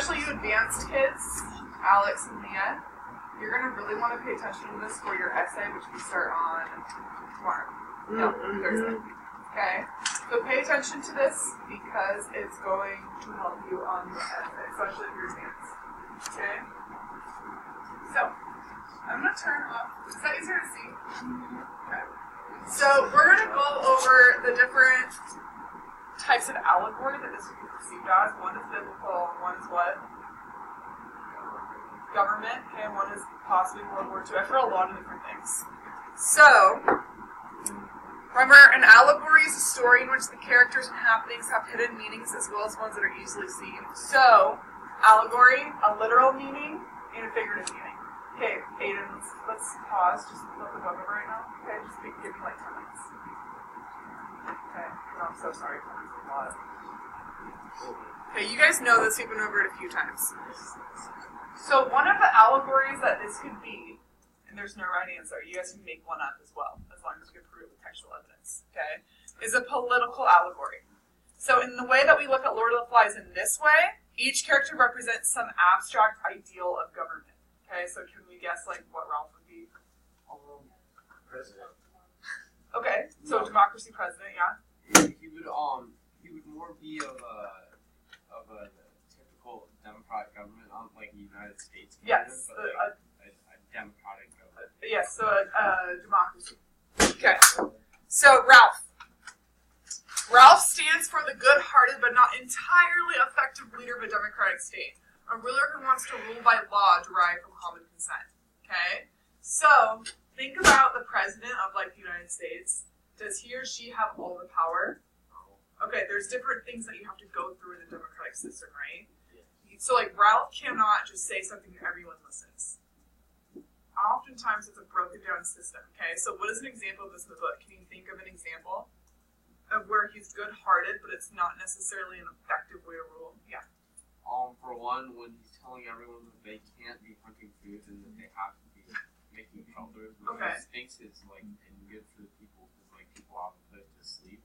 especially you advanced kids, Alex and Leah, you're going to really want to pay attention to this for your essay, which we start on tomorrow. No, Thursday. Okay? So pay attention to this because it's going to help you on the essay, especially if you're advanced. Okay? So, I'm going to turn off. Is that easier to see? Okay. So, we're going to go over the different types of allegory that this would be perceived as. One is biblical, one is what? Government, okay, and one is possibly World War II. I've heard a lot of different things. So, remember, an allegory is a story in which the characters and happenings have hidden meanings as well as ones that are easily seen. So, allegory, a literal meaning, and a figurative meaning. Okay, Aiden, let's pause. Just flip the book over right now. Okay, just give me like 10 minutes. Okay, no, I'm so sorry. Okay, you guys know this. We've been over it a few times. So one of the allegories that this could be, and there's no right answer, you guys can make one up as well, as long as you can prove it with textual evidence, okay, is a political allegory. So in the way that we look at Lord of the Flies in this way, each character represents some abstract ideal of government. Okay, so can we guess like what Ralph would be? President. Okay, so democracy president, yeah. He would more be of a typical democratic government, not like the United States government, Yes, but like a democratic government. Yes, so democracy. Okay, so Ralph. Ralph stands for the good-hearted but not entirely effective leader of a democratic state. A ruler who wants to rule by law derived from common consent. Okay? So, think about the president of, like, the United States. Does he or she have all the power? Okay, there's different things that you have to go through in the democratic system, right? So, like, Ralph cannot just say something and everyone listens. Oftentimes, it's a broken-down system, okay? So, what is an example of this in the book? Can you think of an example of where he's good-hearted, but it's not necessarily an effective way to rule? Yeah. For one, when he's telling everyone that they can't be hunting food and that they have to be making shelters, which he thinks is like good for the people because like people have a place to sleep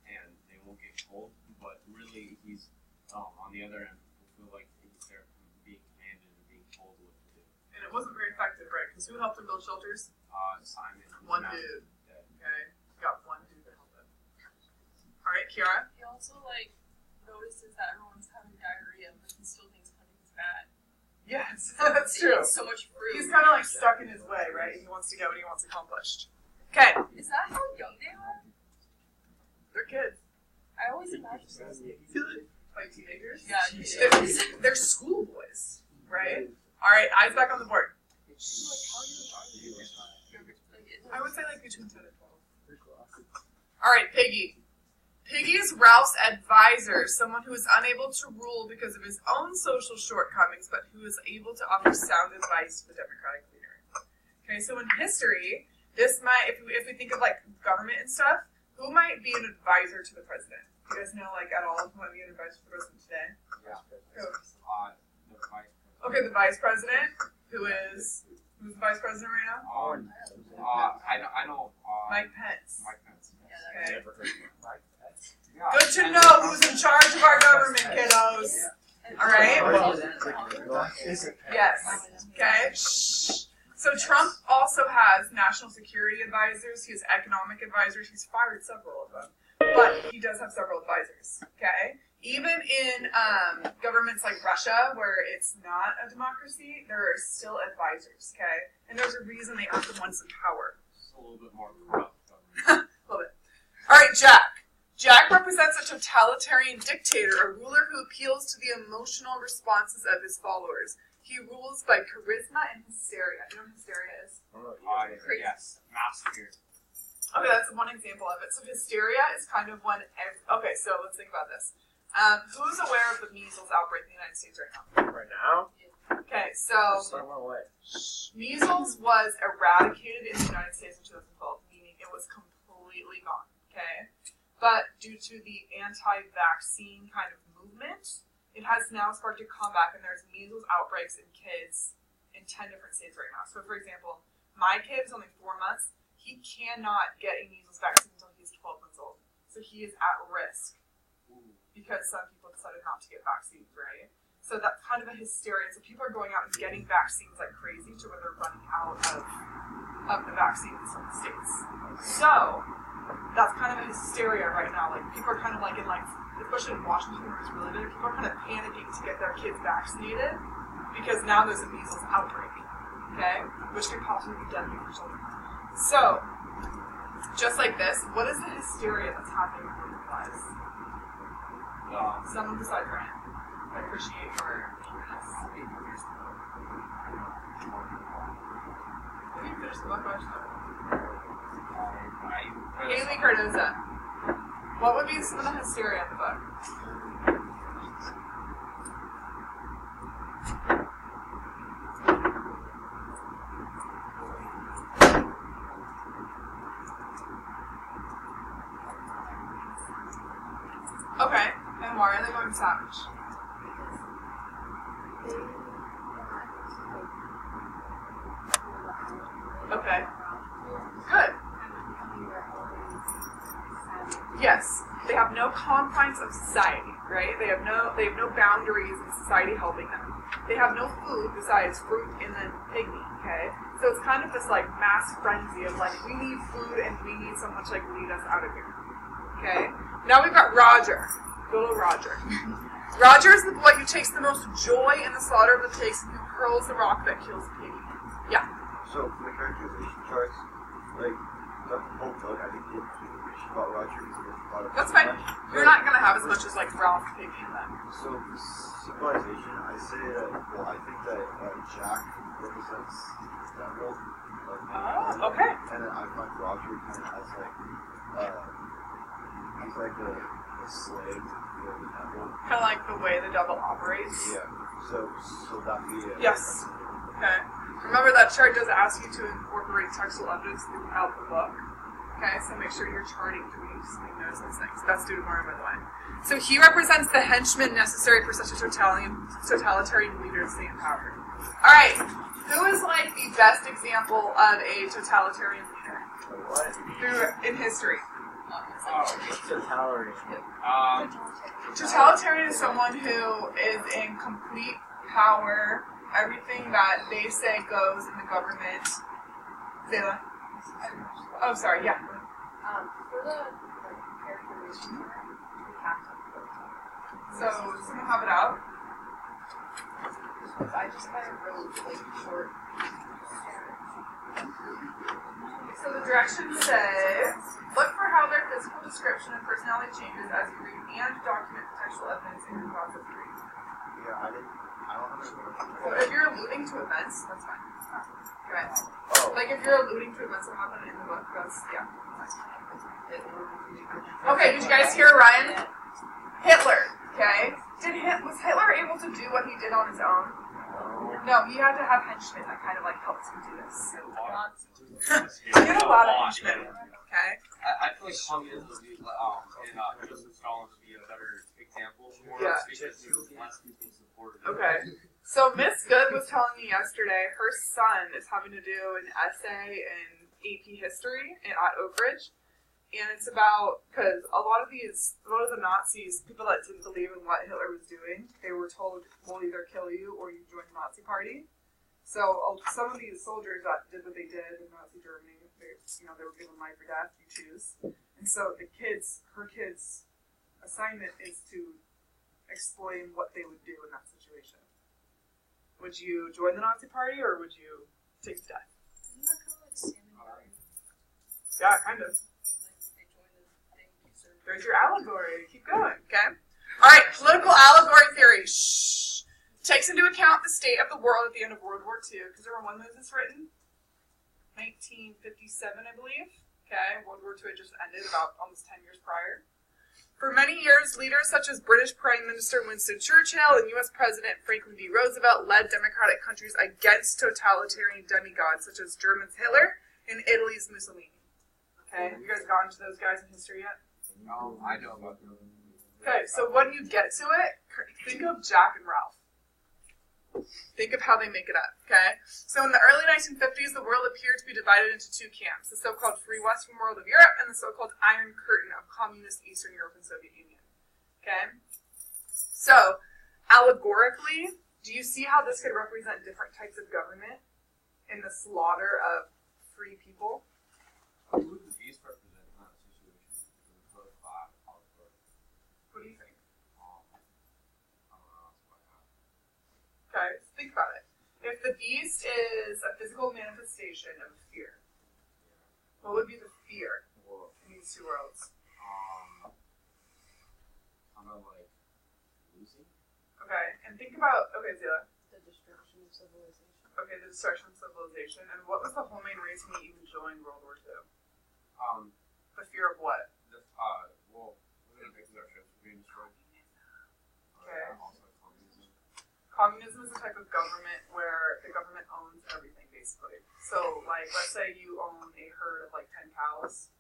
and they won't get cold. But really, he's on the other end, people feel like he's there being commanded and being told what to do. And it wasn't very effective, right? Because who helped him build shelters? Simon. One dude. Okay, got one dude to help him. All right, Kiara. He also notices that everyone's having diarrhea, but he still thinks hunting is bad. Yes, that's true. So much fruit. He's kind of like stuck in his way, right? He wants to get what he wants accomplished. Okay. Is that how young they are? They're kids. I always imagine them. Like teenagers? Yeah, teenagers. They're schoolboys, right? All right, eyes back on the board. I would say like between 10 and 12. All right, Piggy. Piggy is Ralph's advisor, someone who is unable to rule because of his own social shortcomings, but who is able to offer sound advice to the democratic leader. Okay, so in history, this might, if we think of like government and stuff, who might be an advisor to the president? You guys know like at all who might be an advisor to the president today? Yeah. Who? The vice president. Okay, the vice president, who's the vice president right now? I know. Mike Pence. Mike Pence. Okay. Yeah. Good to know who's in charge of our government, kiddos. All right? Yes. Okay. Shh. So Trump also has national security advisors. He has economic advisors. He's fired several of them. But he does have several advisors. Okay? Even in governments like Russia, where it's not a democracy, there are still advisors. Okay? And there's a reason they aren't the ones in power. Just a little bit more corrupt. A little bit. All right, Jack. Jack represents a totalitarian dictator, a ruler who appeals to the emotional responses of his followers. He rules by charisma and hysteria. You know what hysteria is? Yes, master. Okay, that's one example of it. So hysteria is kind of when... Okay, so let's think about this. Who's aware of the measles outbreak in the United States right now? Right now? Okay, so... Measles was eradicated in the United States in 2012, meaning it was completely gone. Okay? But due to the anti-vaccine kind of movement, it has now started to come back, and there's measles outbreaks in kids in 10 different states right now. So, for example, my kid is only 4 months. He cannot get a measles vaccine until he's 12 months old. So he is at risk because some people decided not to get vaccines, right? So that's kind of a hysteria. So people are going out and getting vaccines like crazy to where they're running out of the vaccines in the States. So that's kind of a hysteria right now. Like people are kind of like in like, especially in Washington where it's really big, people are kind of panicking to get their kids vaccinated because now there's a measles outbreak, okay? Which could possibly be deadly for children. So, just like this, what is the hysteria that's happening in your lives? Someone besides Ryan. I appreciate your eagerness. Have you finished the book? Haley Cardoza. What would be some of the hysteria in the book? Okay, and why are they going savage? Okay, good. Yes, they have no confines of society, right? They have no boundaries in society helping them. They have no food besides fruit and then pig meat, okay? So it's kind of this like mass frenzy of like, we need food and we need someone to like lead us out of here, okay? Now we've got Roger, little Roger. Roger is the boy who takes the most joy in the slaughter of the pigs and who hurls the rock that kills the pig. Yeah. So for the characterization charts, like the whole book, I think the information about Roger is a lot of. That's fine. You're not gonna have as much as like Ralph, Piggy, and them. So civilization, I say that. Well, I think that Jack represents that role. Oh, okay. And then I find Roger kind of as like he's like a slave for the devil. Kind of like the way the devil operates. Yeah. So that be it. Yes. Okay. Remember that chart does ask you to incorporate textual evidence throughout the book. Okay, so make sure you're charting tweets and notice those things. That's due tomorrow, by the way. So he represents the henchmen necessary for such a totalitarian leader to stay in power. Alright, who is like the best example of a totalitarian leader? What? In history? Totalitarian. Totalitarian is someone who is in complete power. Everything that they say goes in the government. Zayla? Oh, sorry, yeah. For the characterization, we have to. So, does someone have it out? I just kind of wrote like short. So the directions say, look for how their physical description and personality changes as you read and document contextual evidence in your process of reading. Yeah, I don't understand. So if you're alluding to events, that's fine. Okay. Oh. Like if you're alluding to events that happen in the book, that's, yeah. Okay, did you guys hear Ryan? Hitler, okay? Was Hitler able to do what he did on his own? No, he had to have henchmen that kind of like helped him do this. He had a lot of henchmen, okay? I feel like communism would be, and Joseph Stalin would be a better example for Yeah. us because he was less people supported. Okay. So Miss Good was telling me yesterday her son is having to do an essay in AP history at Oak Ridge. And it's about, because a lot of the Nazis, people that didn't believe in what Hitler was doing, they were told, we'll either kill you or you join the Nazi Party. So some of these soldiers that did what they did in Nazi Germany, they were given life or death, you choose. And so her kid's assignment is to explain what they would do in that situation. Would you join the Nazi Party or would you take the death? Isn't that kind of like Sam and Barry? Yeah, kind of. Like they join the thing. There's your allegory. Keep going, okay? All right, political allegory theory. Shh. Takes into account the state of the world at the end of World War II. Because remember, when was this written? 1957, I believe. Okay, World War II had just ended about almost 10 years prior. For many years, leaders such as British Prime Minister Winston Churchill and U.S. President Franklin D. Roosevelt led democratic countries against totalitarian demigods such as Germany's Hitler and Italy's Mussolini. Okay, have you guys gotten to those guys in history yet? I know about them. Okay, so when you get to it, think of Jack and Ralph. Think of how they make it up, okay? So in the early 1950s, the world appeared to be divided into two camps, the so-called free Western world of Europe and the so-called Iron Curtain of communist Eastern Europe and Soviet Union, okay? So, Allegorically, do you see how this could represent different types of government in the slaughter of free people? Who would the beast represent in that situation? What do you think? I don't know. Okay, think about it. If the beast is a physical manifestation of fear, what would be the fear in these two worlds? Kind of like losing. Okay, and think about, Zila. The destruction of civilization. Okay, the destruction of civilization. And what was the whole main reason he even joined World War II? The fear of what? Well, we're going to make our ships being destroyed. Okay. Also communism. Communism is a type of government where the government owns everything, basically. So, like, let's say you own a herd of, like, 10 cows.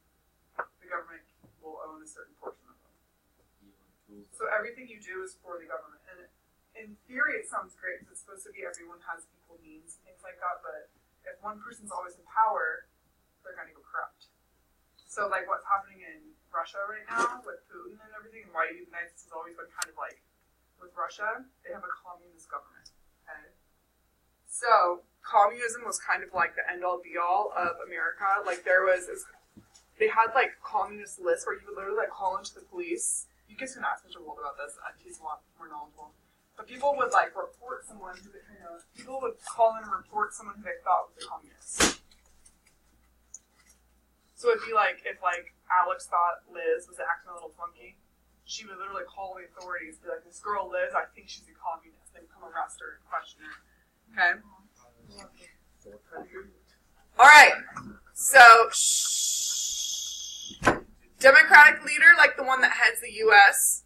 The government will own a certain portion of them. So everything you do is for the government. And in theory, it sounds great because it's supposed to be everyone has equal means and things like that. But if one person's always in power, they're going to go corrupt. So, like, what's happening in Russia right now with Putin and everything, and why the United States has always been kind of like, with Russia, they have a communist government, okay? So, communism was kind of like the end-all, be-all of America. Like, they had, like, communist lists where you would literally, like, call into the police. You guys can ask Mr. Wold about this. He's a lot more knowledgeable. But people would, like, report someone who they, people would call in and report someone who they thought was a communist. So it'd be like, if, like, Alex thought Liz was acting a little funky, she would literally call the authorities and be like, this girl Liz, I think she's a communist. They would come arrest her and question her. Okay? Alright. So, Democratic leader, like the one that heads the U.S.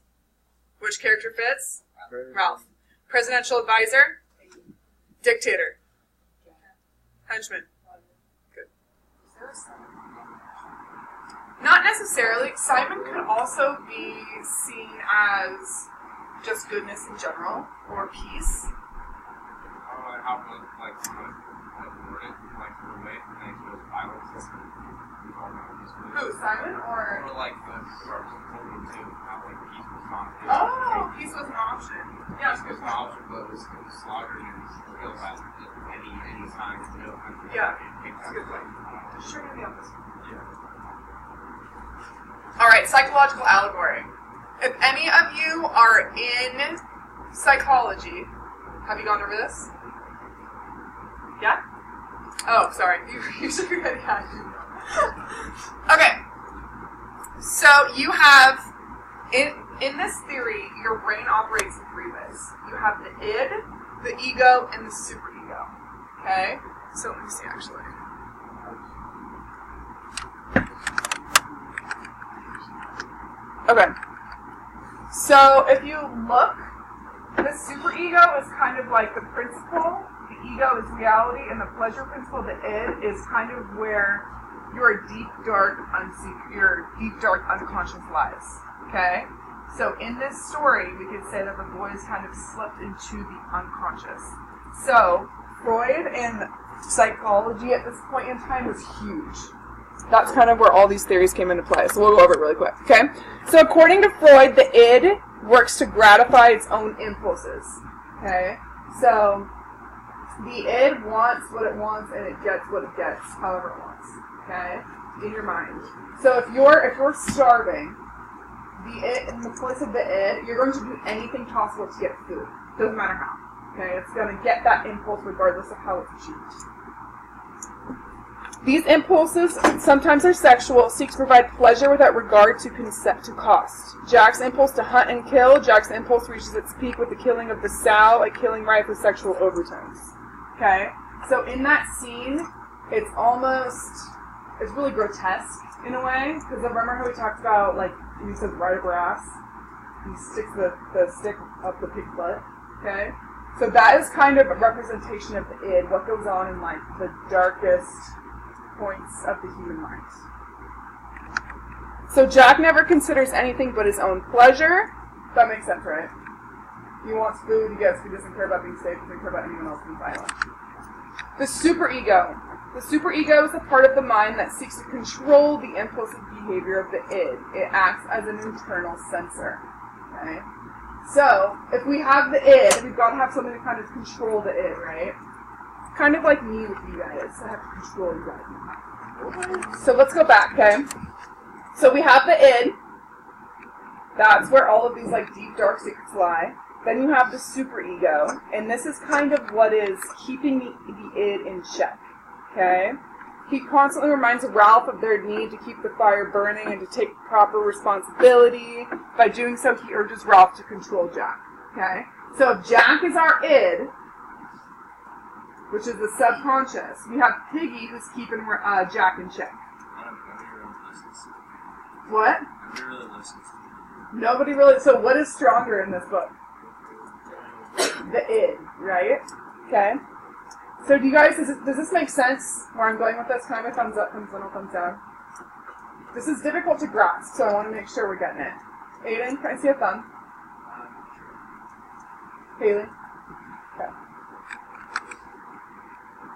Which character fits? Ralph. Presidential advisor? Dictator. Henchman. Good. Not necessarily. Simon could also be seen as just goodness in general, or peace. How would, like, word it, like, the way they show violence? Who, Simon, or? Or, like, the person too, how, like, peace was not an option. Oh, peace was an option. Yeah, Peace was an option, but it was slaughtered and killed at any time. Yeah, that's a good point. Sure, maybe on this one. Alright, psychological allegory. If any of you are in psychology, have you gone over this? Yeah? Oh, sorry. You should already had it. Okay. So you have, in this theory, your brain operates in three ways. You have the id, the ego, and the superego. Okay? So let me see, actually. Okay. So if you look, the superego is kind of like the principle, the ego is reality, and the pleasure principle, the id, is kind of where your deep, dark, unconscious lies. Okay? So in this story, we could say that the boys kind of slipped into the unconscious. So Freud and psychology at this point in time was huge. That's kind of where all these theories came into play. So we'll go over it really quick, okay? So according to Freud, the id works to gratify its own impulses, okay? So the id wants what it wants and it gets what it gets, however it wants, okay? In your mind. So if you're starving, the id, in the place of the id, you're going to do anything possible to get food. Doesn't matter how, okay? It's going to get that impulse regardless of how it's achieved. These impulses, sometimes are sexual, seek to provide pleasure without regard to cost. Jack's impulse to hunt and kill. Jack's impulse reaches its peak with the killing of the sow, a killing rife with sexual overtones. Okay? So in that scene, it's really grotesque in a way, because remember how we talked about, like, he says rite of grass? He sticks the stick up the pig butt. Okay? So that is kind of a representation of the id, what goes on in, like, the darkest points of the human mind. So Jack never considers anything but his own pleasure. That makes sense, right? He wants food, he gets food, he doesn't care about being safe, he doesn't care about anyone else being violent. The superego. The superego is a part of the mind that seeks to control the impulsive behavior of the id. It acts as an internal censor. Okay? So, if we have the id, we've got to have something to kind of control the id, right? Kind of like me with you guys. I have to control you guys. So let's go back, okay? So we have the id. That's where all of these like deep, dark secrets lie. Then you have the superego, and this is kind of what is keeping the id in check, okay? He constantly reminds Ralph of their need to keep the fire burning and to take proper responsibility. By doing so, he urges Ralph to control Jack, okay? So if Jack is our id, which is the subconscious, we have Piggy who's keeping Jack in check. What? Nobody really. So what is stronger in this book? The id, right? Okay. So do you guys, does this make sense where I'm going with this? Can I have a thumbs up, thumbs in, or thumbs down? This is difficult to grasp, so I want to make sure we're getting it. Aiden, can I see a thumb? Haley? Okay.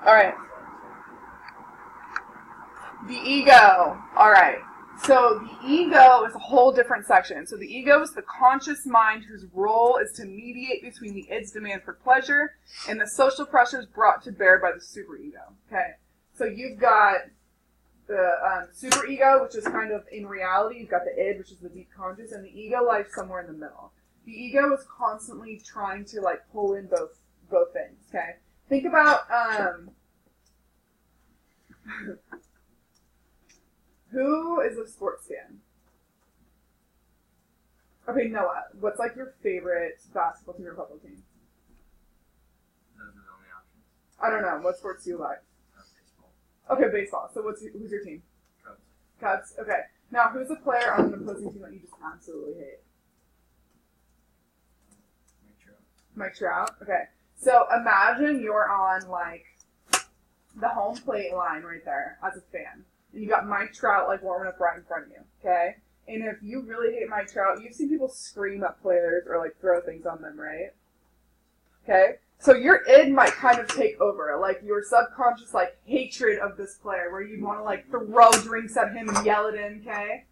Alright. The ego. Alright. So the ego is a whole different section. So the ego is the conscious mind whose role is to mediate between the id's demand for pleasure and the social pressures brought to bear by the superego. Okay, so you've got the superego, which is kind of in reality. You've got the id, which is the deep conscious, and the ego lies somewhere in the middle. The ego is constantly trying to like pull in both things. Okay, think about who is a sports fan? Okay, Noah, what's like your favorite basketball team or football team? I don't know. What sports do you like? Baseball. Okay, baseball. So who's your team? Cubs. Cubs. Okay. Now, who's a player on an opposing team that you just absolutely hate? Mike Trout. Okay. So imagine you're on like the home plate line right there as a fan. And you got Mike Trout like warming up right in front of you, okay? And if you really hate Mike Trout, you've seen people scream at players or like throw things on them, right? Okay? So your id might kind of take over, like your subconscious like hatred of this player where you'd want to like throw drinks at him and yell at him, okay?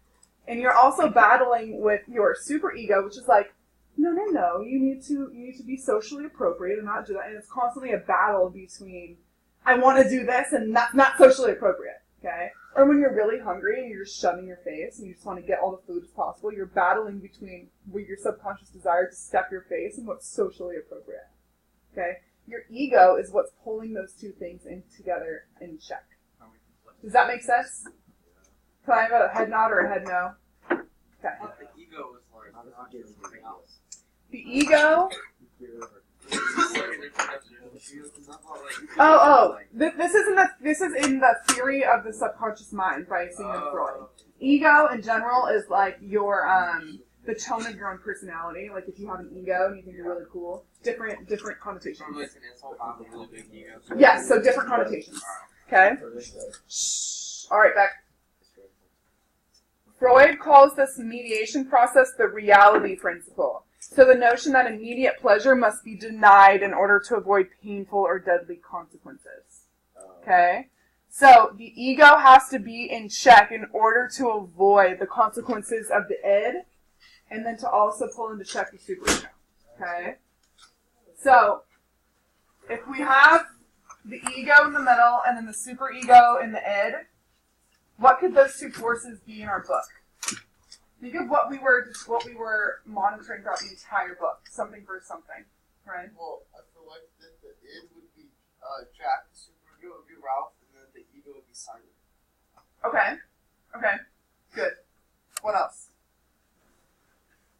And you're also battling with your superego, which is like, no, you need to be socially appropriate and not do that. And it's constantly a battle between I want to do this and that's not socially appropriate, okay? Or when you're really hungry and you're just shoving your face and you just want to get all the food as possible, you're battling between what your subconscious desire to stuff your face and what's socially appropriate. Okay? Your ego is what's pulling those two things in together in check. Does that make sense? Can I have a head nod or a head no? Okay. The ego is like something else. The ego. This is in the theory of the subconscious mind by Sigmund Freud. Ego in general is like your the tone of your own personality. Like if you have an ego and you think you're really cool, different connotations. Yes, so different connotations. Okay. All right, back. Freud calls this mediation process the reality principle. So the notion that immediate pleasure must be denied in order to avoid painful or deadly consequences. Okay? So the ego has to be in check in order to avoid the consequences of the id, and then to also pull into check the superego. Okay? So if we have the ego in the middle and then the superego in the id, what could those two forces be in our book? Think of what we were monitoring throughout the entire book. Something for something, right? Well, I feel like the id would be Jack, the superego would be Ralph, and then the ego would be Simon. Okay. Okay. Good. What else?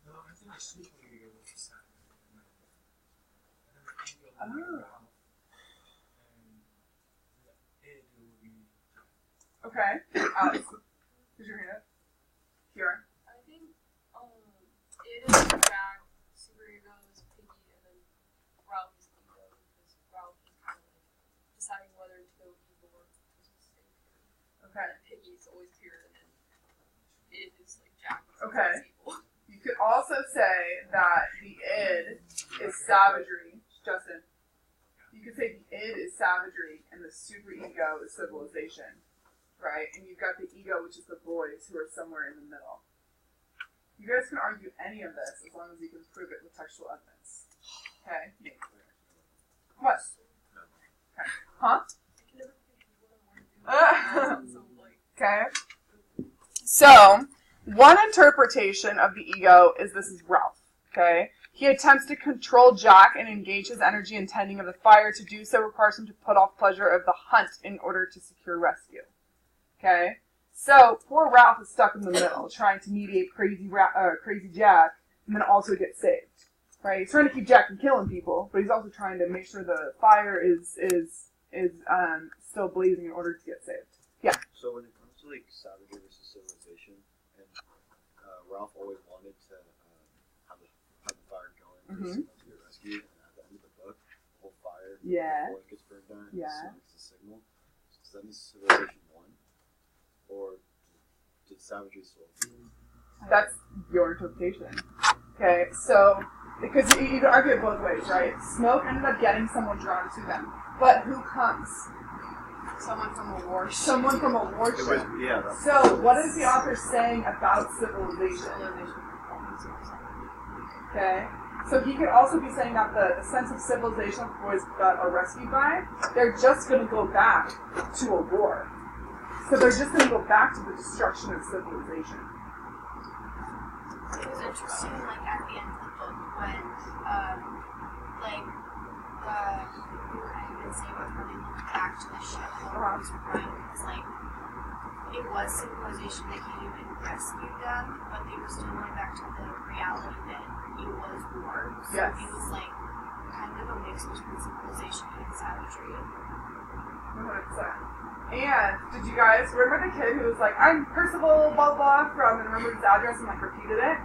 No, I think the superego would be Simon. Oh. And the id would be Jack. Okay. Alex, did you hear it? Kira. I think it is Jack, superego is Piggy, and then Ralph is ego, because Ralph is kind of like deciding whether to go evil or to stay pure. Okay. And Piggy is always pure, and then it is like Jack is Okay. always evil. You could also say that the id is savagery. Justin. You could say the id is savagery and the superego is civilization. Right? And you've got the ego, which is the boys who are somewhere in the middle. You guys can argue any of this as long as you can prove it with textual evidence. Okay? What? Okay. Huh? Okay. So, one interpretation of the ego is this is Ralph. Okay? He attempts to control Jack and engage his energy in tending of the fire. To do so requires him to put off pleasure of the hunt in order to secure rescue. Okay? So, poor Ralph is stuck in the middle, trying to mediate crazy Jack, and then also get saved. Right? He's trying to keep Jack from killing people, but he's also trying to make sure the fire is still blazing in order to get saved. Yeah. So when it comes to like savagery versus civilization, and Ralph always wanted to have the fire going for someone to get rescued, and at the end of the book, the whole fire before it gets burned down, it's a signal. So that means civilization won, or did savagery still win? That's your interpretation. Okay, so because you can argue it both ways, right? Smoke ended up getting someone drawn to them, but who comes? Someone from a war ship. Someone from a war ship. Yeah. So, what is the author saying about civilization? Okay. So he could also be saying that the sense of civilization of boys that are rescued by, they're just going to go back to a war. So they're just going to go back to the destruction of civilization. It was interesting, like, at the end of the book when, I even say when they looked back to the ship while was running, because, like, it was civilization that came and rescued them, but they were still going back to the reality that it was war. So it was, like, kind of a mix between civilization and savagery. 100%. And did you guys remember the kid who was like, I'm Percival, blah, blah, from, and remembered his address and, like, repeated it?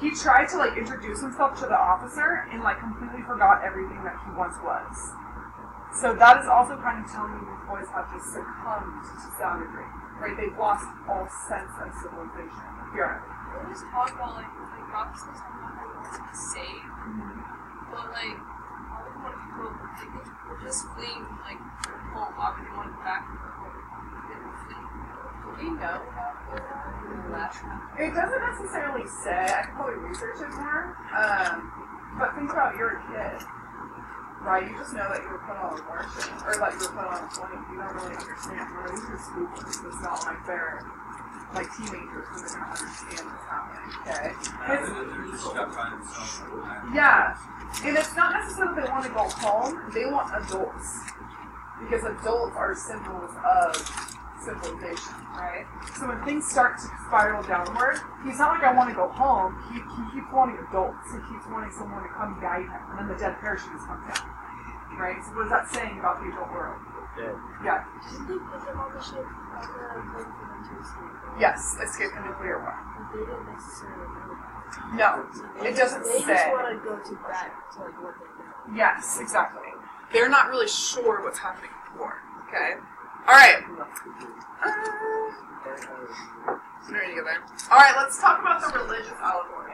He tried to, like, introduce himself to the officer and, like, completely forgot everything that he once was. So that is also kind of telling you these boys have just succumbed to savagery, right? They've lost all sense of civilization. Yeah. We always talk about, like Rob was talking about how he wants to be saved, but, like, all we want people, like, we're just fleeing, like, home. Why would you want to go back to the home? Do we know about the last one? It doesn't necessarily say. I could probably research it more. But think about you're a kid, right? You just know that you were put on a war ship, or that you were put on a plane. You don't really understand. Right? These are schoolboys. It's not like they're like teenagers who are gonna understand what's happening. Okay. Yeah, and it's not necessarily they want to go home. They want adults, because adults are symbols of civilization, right? So when things start to spiral downward, he's not like, I want to go home. He keeps wanting adults. He keeps wanting someone to come guide him, and then the dead parachutes come down, right? So what is that saying about the adult world? Yeah. Didn't they put them on the ship on the plane for them to escape? Yes, escape the nuclear war. But they didn't necessarily know that. No, So it doesn't they say. just want to go to back to, like, what they know. Yes, exactly. They're not really sure what's happening before. Okay. All right. There you go there. All right, let's talk about the religious allegory.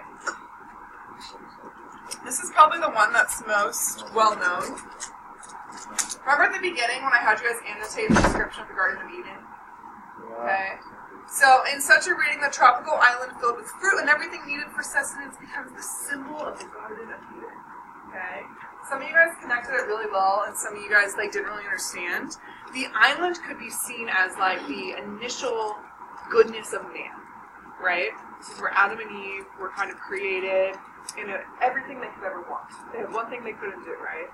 This is probably the one that's most well known. Remember at the beginning when I had you guys annotate the description of the Garden of Eden? Okay. So, in such a reading, the tropical island filled with fruit and everything needed for sustenance becomes the symbol of the Garden of Eden. Okay. Some of you guys connected it really well, and some of you guys didn't really understand. The island could be seen as like the initial goodness of man, right? This is where Adam and Eve were kind of created in everything they could ever want. They had one thing they couldn't do, right?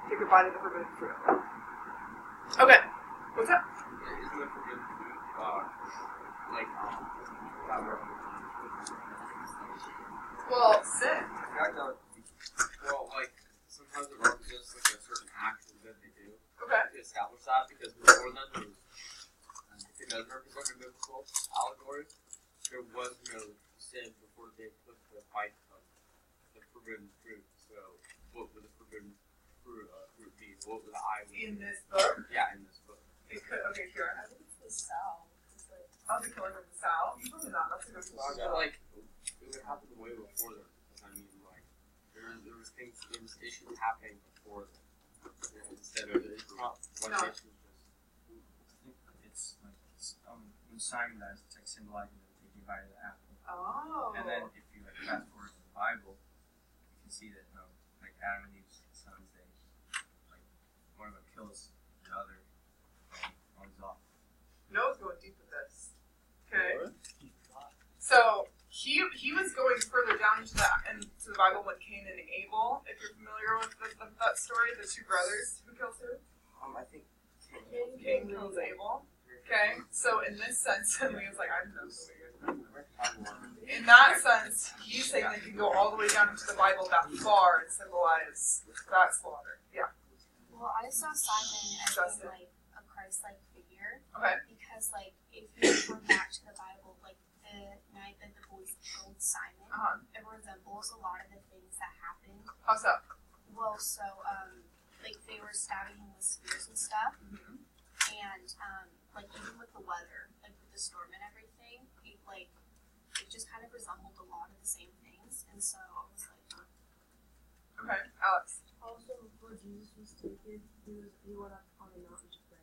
Take a bite of the forbidden fruit. Okay, what's up? Isn't the forbidden fruit Well, sin. Well, like sometimes it represents like a certain action that they do Okay. to establish that, because before then, if it does represent a biblical allegory, there was no sin before they put the bite of the forbidden fruit. So, what would the forbidden fruit be? What would the eye be? In this book, Yeah, in this book. it could. Okay, here. I think it's the sow. It's like, I'll be killing with the sow. Probably not. That's a good I one. feel like it would happen way before them. I mean, like there was things, there was issues happening before them. Instead of it's not one No. issue. It's like when Simon dies, it's like symbolizing that they divided the apple Oh. And then if you like fast forward to the Bible, you can see that like Adam and Eve's sons, they like one of them kills the other, and runs off. Noah's going deep with this. Okay. So he was going further down into the Bible when Cain and Abel. If you're familiar with that story, the two brothers who kills who? I think Cain kills Abel. Okay. So in this sense, and Leah's like, I know so weird. In that sense, he's saying they can go all the way down into the Bible that far and symbolize that slaughter. Yeah. Well, I saw Simon as being like a Christ-like figure. Okay. Because like if you come back to the Bible, like the night that the boys killed Simon, it resembles a lot of the things that happened. How's that? Well, so like they were stabbing him with spears and stuff, and like even with the weather, like with the storm and everything, it just kind of resembled a lot of the same things, and so I was like, okay, Alex. Also, before Jesus was taken, he went up on a mountain to pray.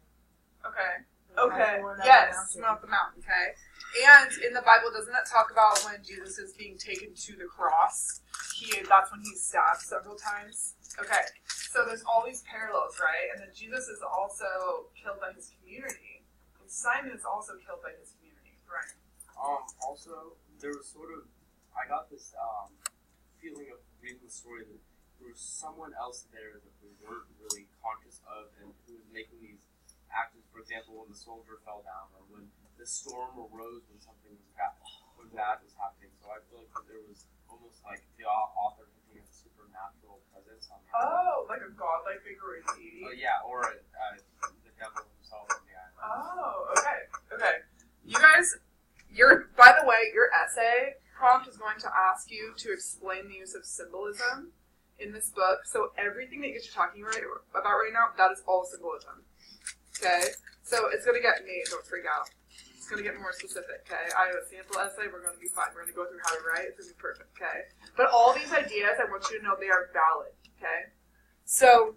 Okay. Okay. Yes, went up the mountain. Okay. And in the Bible, doesn't it talk about when Jesus is being taken to the cross? That's when he's stabbed several times. Okay. So there's all these parallels, right? And then Jesus is also killed by his community. And Simon is also killed by his community. Right. Also, there was I got this feeling of reading the story that there was someone else there that we weren't really conscious of and who was making these actions. For example, when the soldier fell down, or when the storm arose when something was bad was happening. So I feel like there was almost like the author hinting at a supernatural presence on the island. Oh, like a godlike figure or a deity? Oh, yeah, or the devil himself on the island. Oh, okay. Okay. You guys, by the way, your essay prompt is going to ask you to explain the use of symbolism in this book. So everything that you're talking about right now, that is all symbolism. Okay? So it's going to get me, don't freak out. It's going to get more specific, okay? I have a sample essay, we're going to be fine. We're going to go through how to write, it's going to be perfect, okay? But all these ideas, I want you to know they are valid, okay? So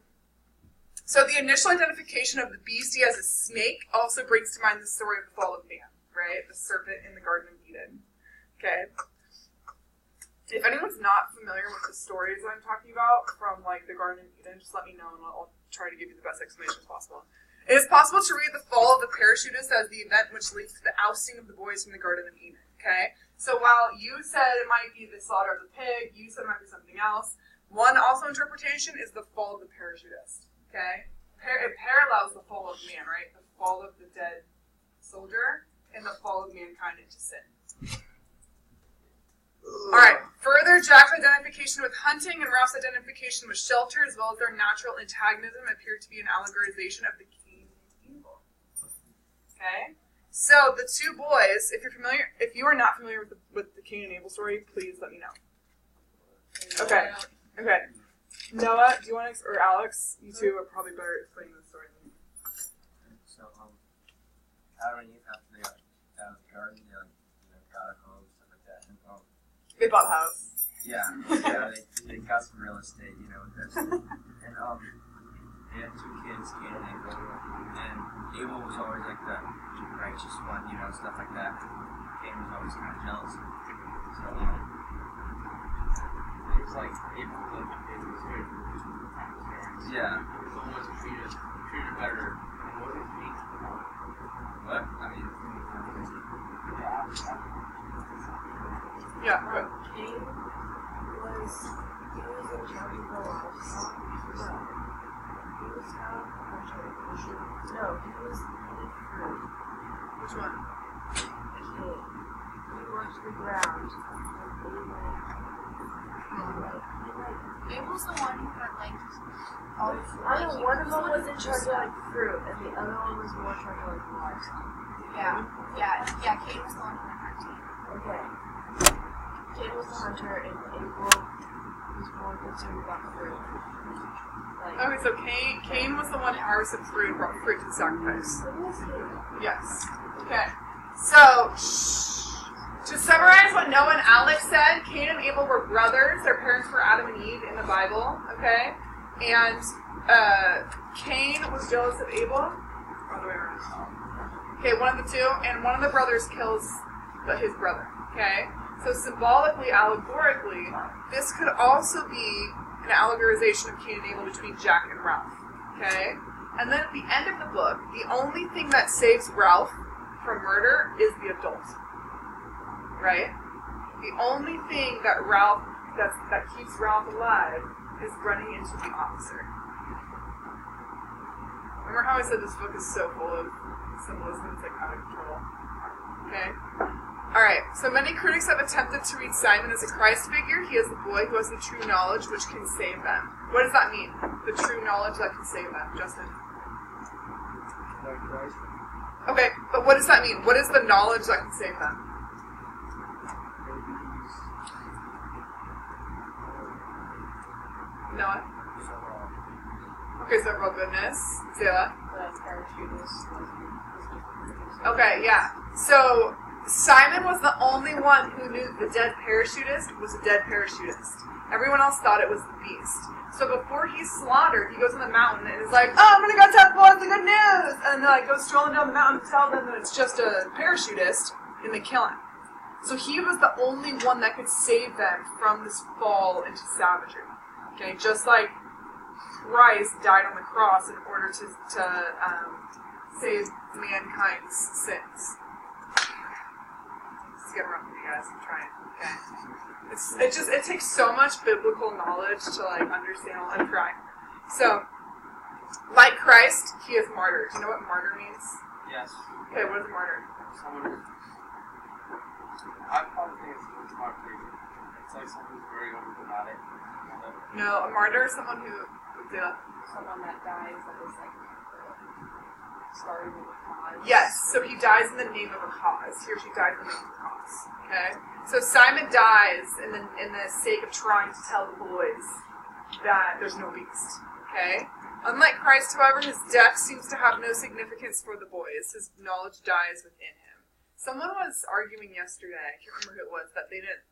the initial identification of the beastie as a snake also brings to mind the story of the fall of man, right? The serpent in the Garden of Eden, okay? If anyone's not familiar with the stories I'm talking about from, like, the Garden of Eden, just let me know and I'll try to give you the best explanation as possible. It is possible to read the fall of the parachutists as the event which leads to the ousting of the boys from the Garden of Eden, okay? So while you said it might be the slaughter of the pig, you said it might be something else, one also interpretation is the fall of the parachutist, okay? It parallels the fall of man, right? The fall of the dead soldier and the fall of mankind into sin. Alright, further, Jack's identification with hunting and Ralph's identification with shelter, as well as their natural antagonism, appear to be an allegorization of the Cain and Abel. Okay? So, the two boys, if you are not familiar with the Cain and Abel story, please let me know. Okay. Okay. Noah, do you want to, or Alex, you two are probably better explaining the story than me. So, Adam and Eve, after they got out of the garden, they got a home, stuff like that. And, They bought a house. Yeah, they got some real estate, with this. And they had two kids, Cain and Abel. And Abel was always like the righteous one, stuff like that. Cain was always kind of jealous. So, It's like Abel was very yeah. He was almost treated better. What was he? What? I mean, Yeah, good. Cain was in charge of the livestock. He was eating fruit. Which one? Cain. He worked the ground. Abel's the one who had I know one of them was in charge of fruit, and the other one was more in charge of livestock. Yeah. Cain was the one who had hunting. Okay. Cain was the hunter, and Abel was more concerned about fruit. Okay, so Cain was the one who harvested fruit and brought fruit to the sacrifice. Yes. Okay. So, to summarize what Noah and Alex said, Cain and Abel were brothers. Their parents were Adam and Eve in the Bible. Okay? And Cain was jealous of Abel. Other way around. Okay, one of the two. And one of the brothers kills his brother. Okay? So symbolically, allegorically, this could also be an allegorization of Cain and Abel between Jack and Ralph. Okay? And then at the end of the book, the only thing that saves Ralph from murder is the adult. Right? The only thing that that keeps Ralph alive is running into the officer. Remember how I said this book is so full of symbolism, it's like out of control? Okay? Alright, so many critics have attempted to read Simon as a Christ figure. He is the boy who has the true knowledge which can save them. What does that mean? The true knowledge that can save them, Justin? Like Christ. Okay, but what does that mean? What is the knowledge that can save them? Noah? Okay, so overall goodness. Zayla? Okay, yeah. So, Simon was the only one who knew the dead parachutist was a dead parachutist. Everyone else thought it was the beast. So before he's slaughtered, he goes on the mountain and is like, oh, I'm gonna go tell the boys the good news! And they like, go strolling down the mountain to tell them that it's just a parachutist, and they kill him. So he was the only one that could save them from this fall into savagery. Okay, just like Christ died on the cross in order to save mankind's sins. It's getting rough for you guys. I'm trying. Okay. It takes so much biblical knowledge to like understand. I'm trying. So, like Christ, he is martyred. Do you know what martyr means? Yes. Okay, what is a martyr? Someone. I probably think it's martyr. It's like someone who's very overdramatic. No, a martyr is someone who. Someone that dies that is like starting with a cause. Yes, so he dies in the name of a cause. He or she dies in the name of a cause. Okay? So Simon dies in the sake of trying to tell the boys that there's no beast. Okay? Unlike Christ, however, his death seems to have no significance for the boys. His knowledge dies within him. Someone was arguing yesterday, I can't remember who it was, that they didn't...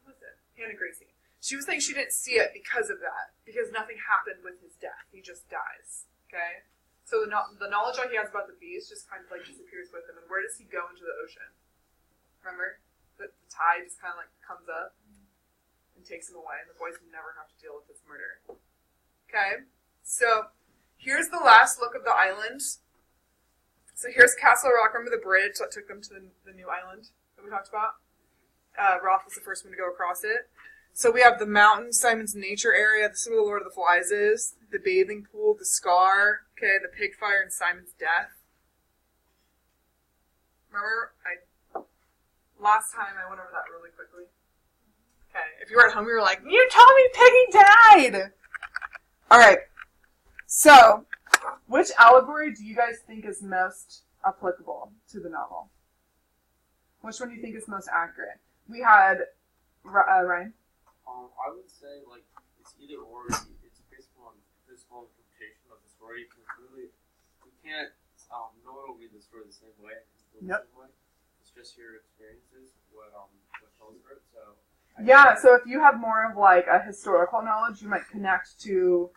Who was it? Hannah Gracie. She was saying she didn't see it because of that. Because nothing happened with his death. He just dies. Okay? So the knowledge that he has about the beast just kind of like disappears with him. And where does he go into the ocean? Remember? The tide just kind of like comes up and takes him away. And the boys never have to deal with this murder. Okay? So here's the last look of the island. So here's Castle Rock. Remember the bridge that took them to the new island that we talked about? Ralph was the first one to go across it. So we have the mountain, Simon's nature area, this is where the Lord of the Flies is, the bathing pool, the scar, okay, the pig fire, and Simon's death. Remember, last time I went over that really quickly. Okay, if you were at home, you were like, you told me Piggy died! Alright, so, which allegory do you guys think is most applicable to the novel? Which one do you think is most accurate? We had, Ryan? I would say, like, it's either or. It's based on physical interpretation of the story. You can't no one will read the story the same way. Yep. It's just your experiences, what tells for it. So. Yeah, so if you have more of, like, a historical knowledge, you might connect to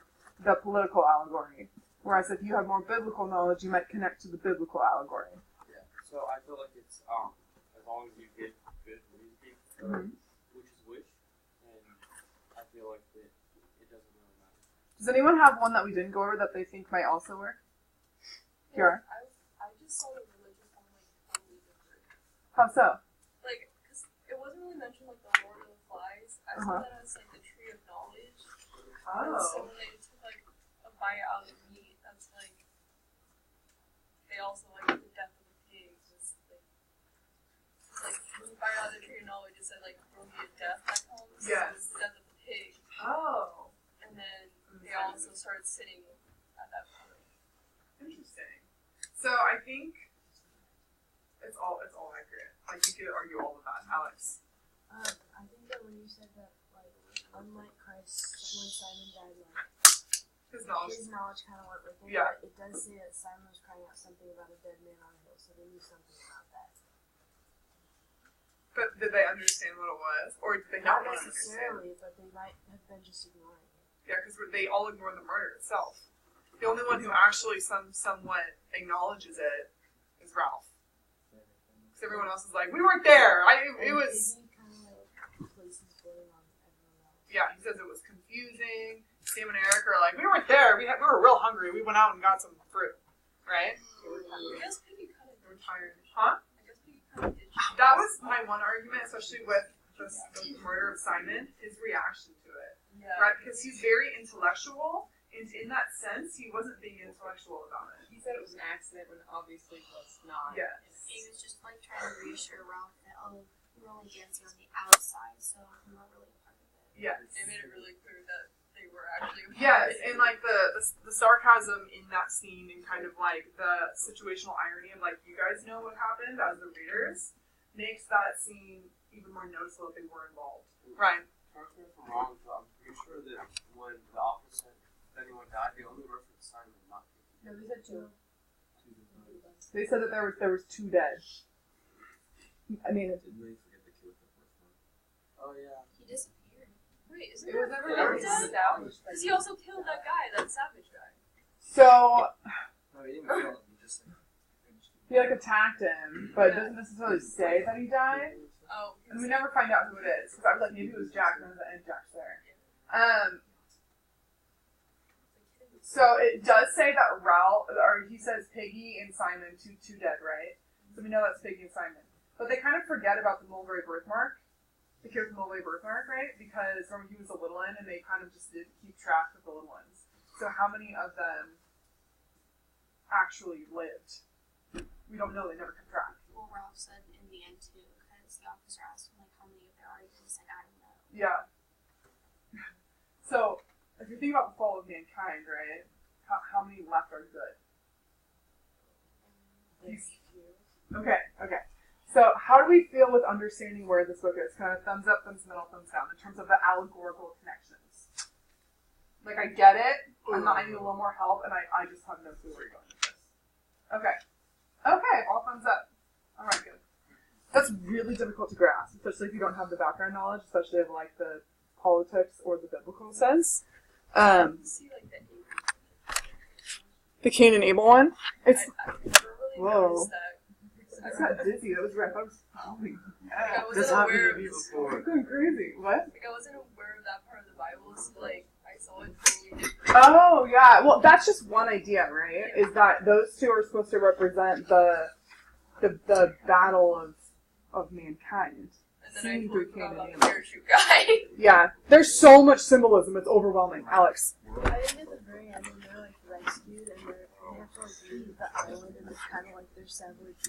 the political allegory. Whereas if you have more biblical knowledge, you might connect to the biblical allegory. Yeah, so I feel like it's, as long as you get good reasoning, which is which, and I feel like it doesn't really matter. Does anyone have one that we didn't go over that they think might also work? Here. I just saw the religious one like totally different. How so? Like, because it wasn't really mentioned like the Lord of the Flies. I saw that as like the tree of knowledge. And so when they took like a bite out of meat, that's like they also like the death of the pigs. It's like when you bite out of the tree of knowledge, it said like there will be a death that comes. Yes. It's the death of the pig. Oh. And then they also started sitting at that point. Interesting. So I think it's all accurate. Like you could argue all of that, Alex. I think that when you said that, like, unlike Christ, when Simon died, like, his knowledge kind of went with him. Yeah. But it does say that Simon was crying out something about a dead man on a hill, so they knew something about that. But did they understand what it was, or did they not Not understand? necessarily, but they might have been just ignoring it. Yeah, because they all ignore the murder itself. The only one who actually somewhat acknowledges it is Ralph. Because everyone else is like, we weren't there. It was. Yeah, he says it was confusing. Sam and Eric are like, we weren't there. We were real hungry. We went out and got some fruit, right? I guess Piggy kind of They were tired. Huh? I guess Piggy kind of did. That was my one argument, especially with the murder of Simon, his reaction to it. Yeah. Right? Because he's very intellectual, and in that sense, he wasn't being intellectual about it. He said it was an accident when obviously it was not. Yes. He was just like trying to reassure Ralph that, oh, we're only dancing on the outside, so we're not really a part of it. Yes. They made it really clear that they were actually. Yes, and like the sarcasm in that scene and kind of like the situational irony of like, you guys know what happened as the readers, makes that scene even more noticeable if they were involved. Right. Correct me if I'm wrong, but I'm pretty sure that when the officer said anyone died, they only referenced Simon, not Piggy. No, we said two. They said that there was 2 dead. I mean, Didn't they forget to kill the first one? Oh yeah. He disappeared. Wait, isn't it was never that really dead? established. Because he also killed that guy, that savage guy. So No, he didn't kill him. He just he like attacked him, but it doesn't necessarily say that he died. Oh. And we never find out who it is, because I was like, maybe it was Jack, and then Jack's there. So it does say that Ralph, or he says Piggy and Simon, two dead, right? So we know that's Piggy and Simon. But they kind of forget about the Mulberry birthmark, the kid with the Mulberry birthmark, right? Because remember, he was a little one, and they kind of just didn't keep track of the little ones. So how many of them actually lived? We don't know, they never kept track. Well, Ralph said in the end too, because the officer asked him like how many of there are, he said, I don't know. Yeah. So, if you think about the fall of mankind, right? How many left are good? Okay. So, how do we feel with understanding where this book is? Kind of thumbs up, thumbs middle, thumbs down, in terms of the allegorical connections. Like, I get it. I need a little more help, and I just have no clue where you're going with this. Okay, all thumbs up. All right, good. That's really difficult to grasp, especially if you don't have the background knowledge, especially of like the politics or the biblical sense. See, like The Cain and Abel one. It's I never really whoa. noticed that. I got dizzy. That was right. I was falling. I This wasn't happened aware to of me before. I'm going crazy. What? I wasn't aware of that part of the Bible, so like I saw it totally different. Oh yeah. Well, that's just one idea, right? Is that those two are supposed to represent the battle of mankind. And then I Seen totally through forgot Cain about and the Abel. parachute guy. Yeah. There's so much symbolism. It's overwhelming. Alex. I think at the very end when they're like rescued and they have to like leave the island and it's kind of like their savage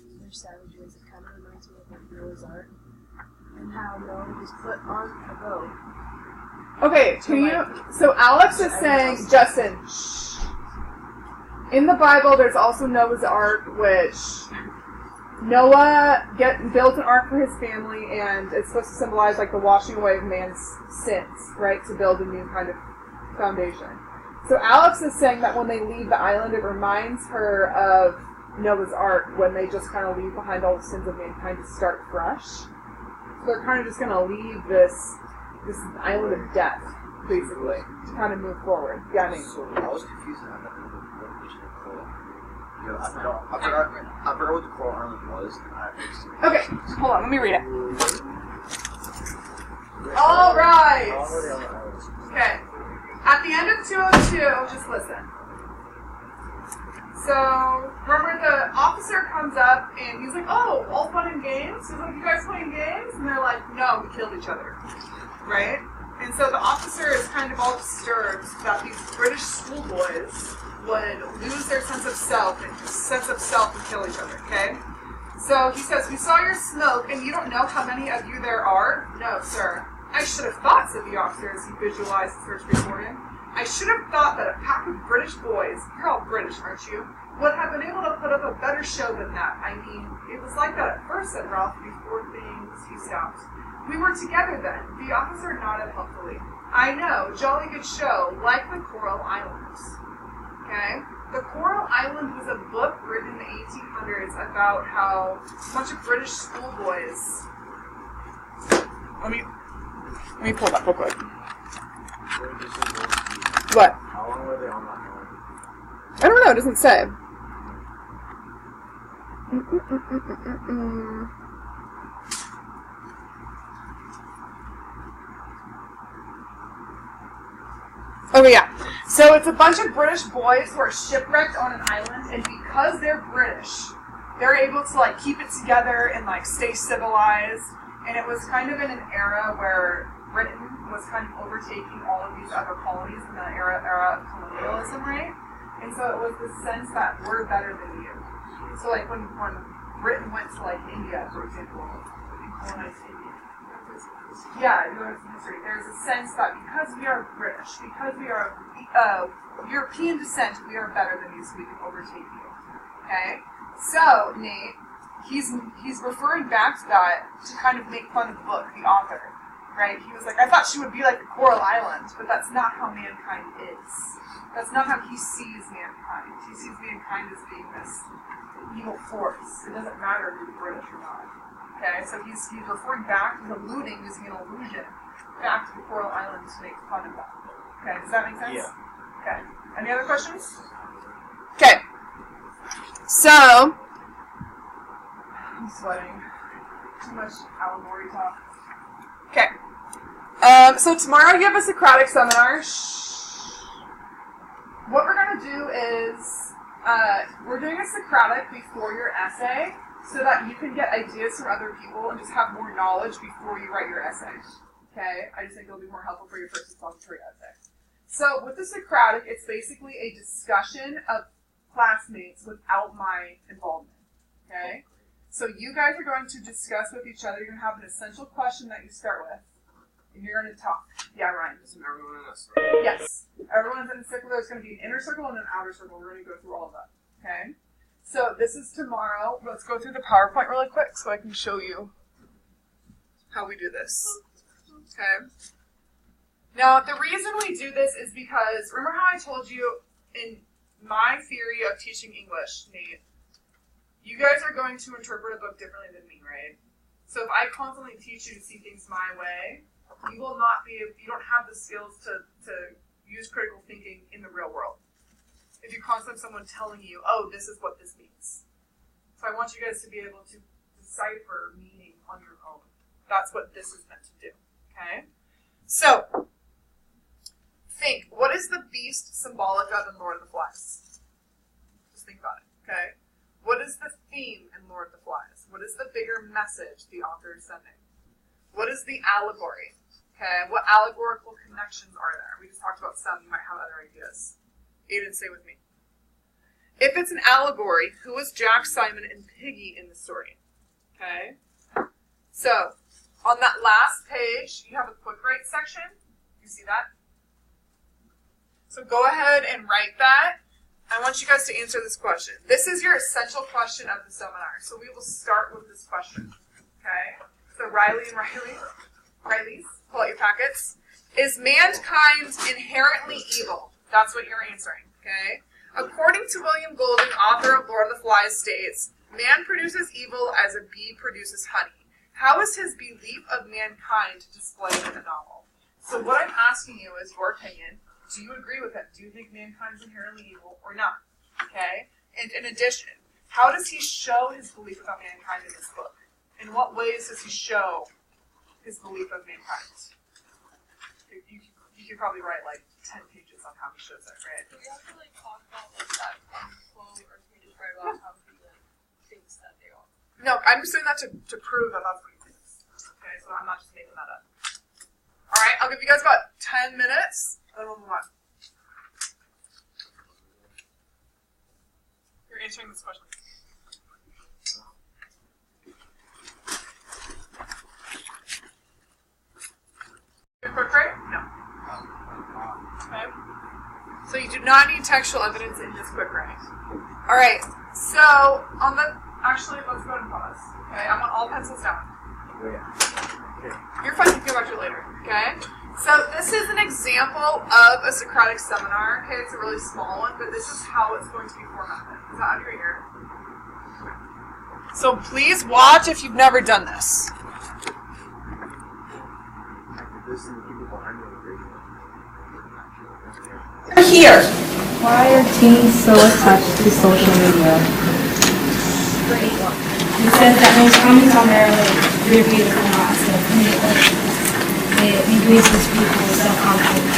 ways. It kind of reminds me of like Noah's Ark and how Noah was put on a boat. Okay, so Alex is saying, Justin, shh. In the Bible, there's also Noah's Ark, which Noah built an ark for his family, and it's supposed to symbolize like the washing away of man's sins, right? To build a new kind of foundation. So Alex is saying that when they leave the island, it reminds her of Noah's Ark when they just kind of leave behind all the sins of mankind to start fresh. So they're kind of just going to leave this island of death, basically, to kind of move forward. Yeah, I mean. So I was confused about that definition of coral. You know, I forgot what the coral island was. Okay, hold on, let me read it. All right. Okay. At the end of 202, just listen. So, remember the officer comes up and he's like, oh, all fun and games? He's like, you guys playing games? And they're like, no, we killed each other. Right? And so the officer is kind of all disturbed that these British schoolboys would lose their sense of self and kill each other, okay? So he says, we saw your smoke and you don't know how many of you there are? No, sir. I should have thought, said the officer as he visualized the search before him. I should have thought that a pack of British boys, you're all British, aren't you, would have been able to put up a better show than that. I mean, it was like that at first, said Ralph, before he stopped. We were together then. The officer nodded helpfully. I know, jolly good show, like the Coral Islands. Okay? The Coral Island was a book written in the 1800s about how a bunch of British schoolboys... Let me pull that real quick. What? How long were they on that island? I don't know, it doesn't say. Okay, yeah. So it's a bunch of British boys who are shipwrecked on an island, and because they're British, they're able to like keep it together and like stay civilized. And it was kind of in an era where Britain was kind of overtaking all of these other colonies in the era of colonialism, right? And so it was this sense that we're better than you. So like when Britain went to like India, for example, and colonized India. Yeah, you know history. There's a sense that because we are British, because we are European descent, we are better than you, so we can overtake you. Okay? So, Nate, he's referring back to that to kind of make fun of the book, the author. Right? He was like, I thought she would be like the Coral Island, but that's not how mankind is. That's not how he sees mankind. He sees mankind as being this evil force. It doesn't matter if you're British or not. Okay, so he's referring back, he's alluding, using an allusion, back to the Coral Island to make fun of that. Okay, does that make sense? Yeah. Okay. Any other questions? Okay. So, I'm sweating. Too much allegory talk. Okay. So tomorrow you have a Socratic seminar. What we're going to do is, we're doing a Socratic before your essay, so that you can get ideas from other people and just have more knowledge before you write your essay. Okay? I just think it'll be more helpful for your first expository essay. So with the Socratic, it's basically a discussion of classmates without my involvement. Okay? So you guys are going to discuss with each other. You're going to have an essential question that you start with. And you're going to talk. Yeah, Ryan. Isn't everyone in a circle? Yes. Everyone's in a circle. There's going to be an inner circle and an outer circle. We're going to go through all of that. Okay? So this is tomorrow. Let's go through the PowerPoint really quick so I can show you how we do this. Okay? Now, the reason we do this is because, remember how I told you in my theory of teaching English, Nate, you guys are going to interpret a book differently than me, right? So if I constantly teach you to see things my way, you will not be, you don't have the skills to use critical thinking in the real world. If you constantly have someone telling you, oh, this is what this means. So I want you guys to be able to decipher meaning on your own. That's what this is meant to do, okay? So, think, what is the beast symbolic of in Lord of the Flies? Just think about it, okay? What is the theme in Lord of the Flies? What is the bigger message the author is sending? What is the allegory? Okay, what allegorical connections are there? We just talked about some, you might have other ideas. Aiden, stay with me. If it's an allegory, who is Jack, Simon, and Piggy in the story? Okay? So, on that last page, you have a quick write section. You see that? So go ahead and write that. I want you guys to answer this question. This is your essential question of the seminar. So we will start with this question. Okay? So Riley and Riley's, pull out your packets. Is mankind inherently evil? That's what you're answering, okay? According to William Golding, author of Lord of the Flies, states, man produces evil as a bee produces honey. How is his belief of mankind displayed in the novel? So what I'm asking you is your opinion. Do you agree with it? Do you think mankind is inherently evil or not? Okay? And in addition, how does he show his belief about mankind in this book? In what ways does he show his belief of mankind? You could probably write like 10 pages on how he shows it, right? Do we have to like talk about like that quote, or can we just write about how he like thinks that they are? No, I'm just doing that to prove that that's what he thinks. Okay, so I'm not just making that up. Alright, I'll give you guys about 10 minutes, and then we'll move on. You're answering this question. Quick write? No. Okay. So you do not need textual evidence in this quick write. Alright, so on the, actually, let's go ahead and pause. Okay, I want all pencils down. You're fine, you can go back to it later. Okay? So this is an example of a Socratic seminar. Okay, it's a really small one, but this is how it's going to be formatted. Is that out of your ear? So please watch if you've never done this. Here. Why are teens so attached to social media? It says that most comments on there like reviews are not stuff, and it increases people's self-confidence.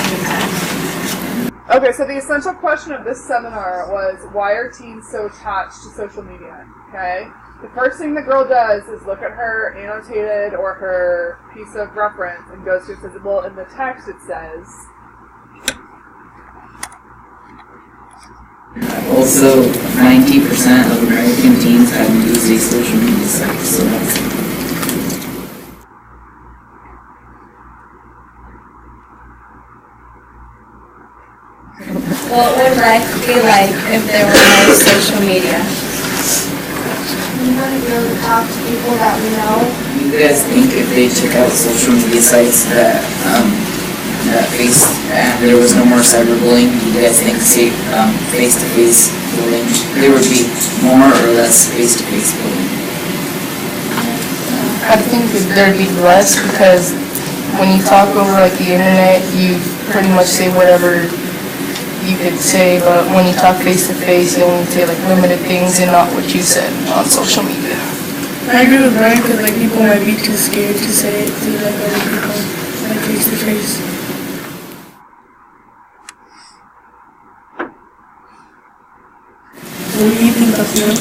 Okay, so the essential question of this seminar was, why are teens so attached to social media? Okay? The first thing the girl does is look at her annotated or her piece of reference and goes to it and says, well, in the text it says... Also, 90% of American teens have used a social media site, so that's... What would life be like if there were no social media? We wouldn't be able to talk to people that we know. You guys think if they took out social media sites that there was no more cyberbullying, you guys think face-to-face bullying, there would be more or less face-to-face bullying? I think that there'd be less because when you talk over like the internet, you pretty much say whatever you could say, but when you talk face-to-face, you only say like limited things and not what you said on social media. I agree with Brian because like people might be too scared to say it to like other people, like face-to-face. What do you think of that?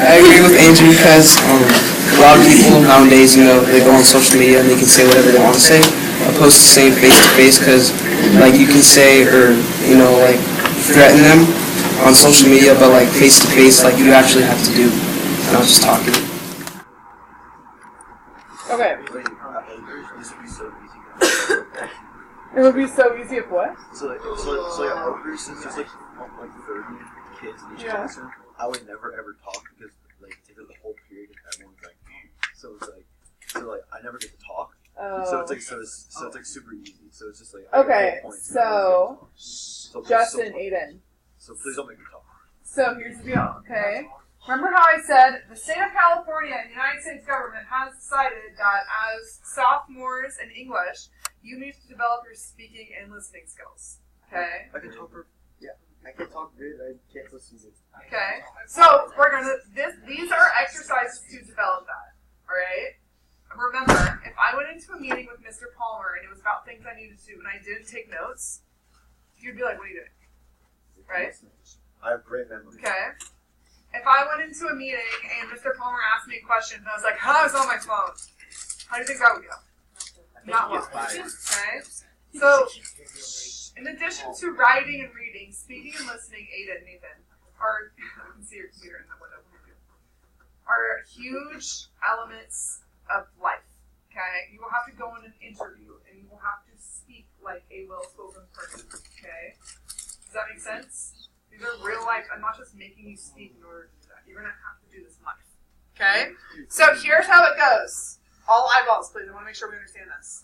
I agree with Andrew because a lot of people nowadays, they go on social media and they can say whatever they want to say, opposed to saying face-to-face because, like, you can say or, like, threaten them on social media, but, like, face-to-face, like, you actually have to do, not just talking. Okay. It would be so easy if what? So our group, since there's like 30 kids in each classroom, I would never ever talk because like take the whole period and everyone's like, so I never get to talk. Oh. So it's like super easy. So it's just like okay. So Justin, Aiden. So please don't make me talk. So here's the deal. Okay. Remember how I said the state of California and the United States government has decided that as sophomores in English, you need to develop your speaking and listening skills. Okay. I can talk. I can talk good. I can't listen good. Okay. So we're gonna. These are exercises to develop that. All right. Remember, if I went into a meeting with Mr. Palmer and it was about things I needed to do and I didn't take notes, you'd be like, "What are you doing?" Right. I have great memory. Okay. If I went into a meeting and Mr. Palmer asked me a question and I was like, I was on my phone, how do you think that would go? Not well. Okay? So, in addition to writing and reading, speaking and listening, Ada and Nathan, are, I can see your computer in the window, are huge elements of life. Okay? You will have to go on an interview and you will have to speak like a well-spoken person. Okay? Does that make sense? These are real life. I'm not just making you speak in order to do that. You're going to have to do this in life. Okay? So here's how it goes. All eyeballs, please. I want to make sure we understand this.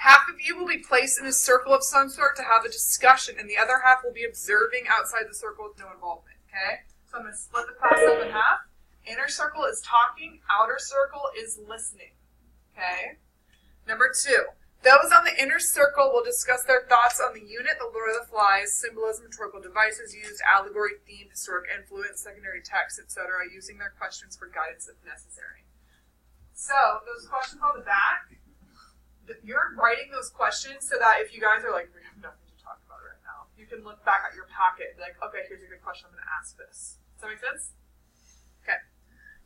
Half of you will be placed in a circle of some sort to have a discussion, and the other half will be observing outside the circle with no involvement. Okay? So I'm going to split the class up in half. Inner circle is talking. Outer circle is listening. Okay? Number 2. Those on the inner circle will discuss their thoughts on the unit, the Lord of the Flies, symbolism, rhetorical devices used, allegory, theme, historic influence, secondary text, etc., using their questions for guidance if necessary. So, those questions on the back, you're writing those questions so that if you guys are like, we have nothing to talk about right now, you can look back at your packet and be like, okay, here's a good question, I'm going to ask this. Does that make sense? Okay.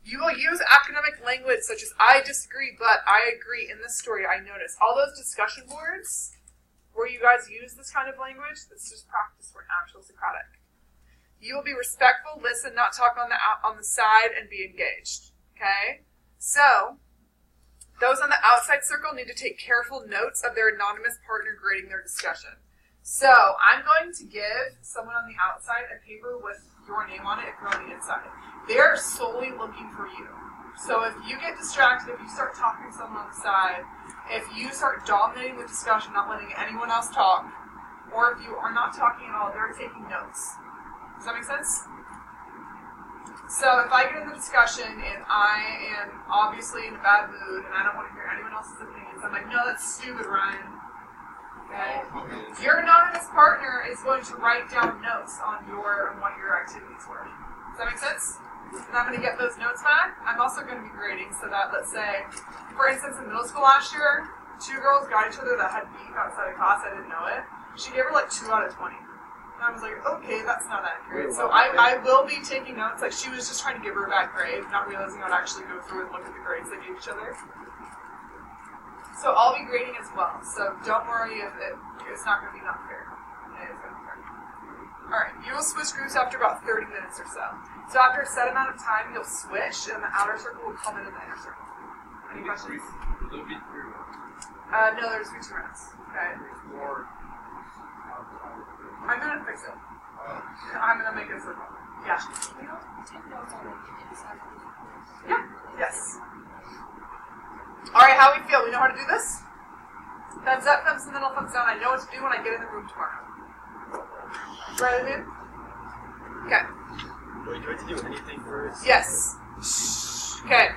You will use academic language such as I disagree, but I agree in this story I noticed. All those discussion boards where you guys use this kind of language, that's just practice for an actual Socratic. You will be respectful, listen, not talk on the side, and be engaged. Okay? So, those on the outside circle need to take careful notes of their anonymous partner grading their discussion. So, I'm going to give someone on the outside a paper with your name on it if you're on the inside. They're solely looking for you. So if you get distracted, if you start talking to someone on the side, if you start dominating the discussion, not letting anyone else talk, or if you are not talking at all, they're taking notes. Does that make sense? So if I get in the discussion and I am obviously in a bad mood and I don't want to hear anyone else's opinions, I'm like, no, that's stupid, Ryan. Okay? Your anonymous partner is going to write down notes on what your activities were. Does that make sense? And I'm going to get those notes back. I'm also going to be grading so that, let's say, for instance, in middle school last year, 2 girls got each other that had beef outside of class. I didn't know it. She gave her like 2 out of 20. And I was like, okay, that's not accurate. So I will be taking notes. Like, she was just trying to give her a bad grade, not realizing I would actually go through and look at the grades they gave each other. So I'll be grading as well. So don't worry if it's not going to be not fair. It is going to be fair. Alright, you will switch groups after about 30 minutes or so. So after a set amount of time, you'll switch, and the outer circle will come into the inner circle. Any questions? No, there's 2 rounds. Okay. I'm going to fix it. I'm going to make it a circle. Yeah. Yeah. Yes. Alright, how we feel? We know how to do this? Thumbs up, thumbs in the middle, thumbs down. I know what to do when I get in the room tomorrow. Ready, dude? Okay. Wait, do I have to do anything first? Yes. Okay.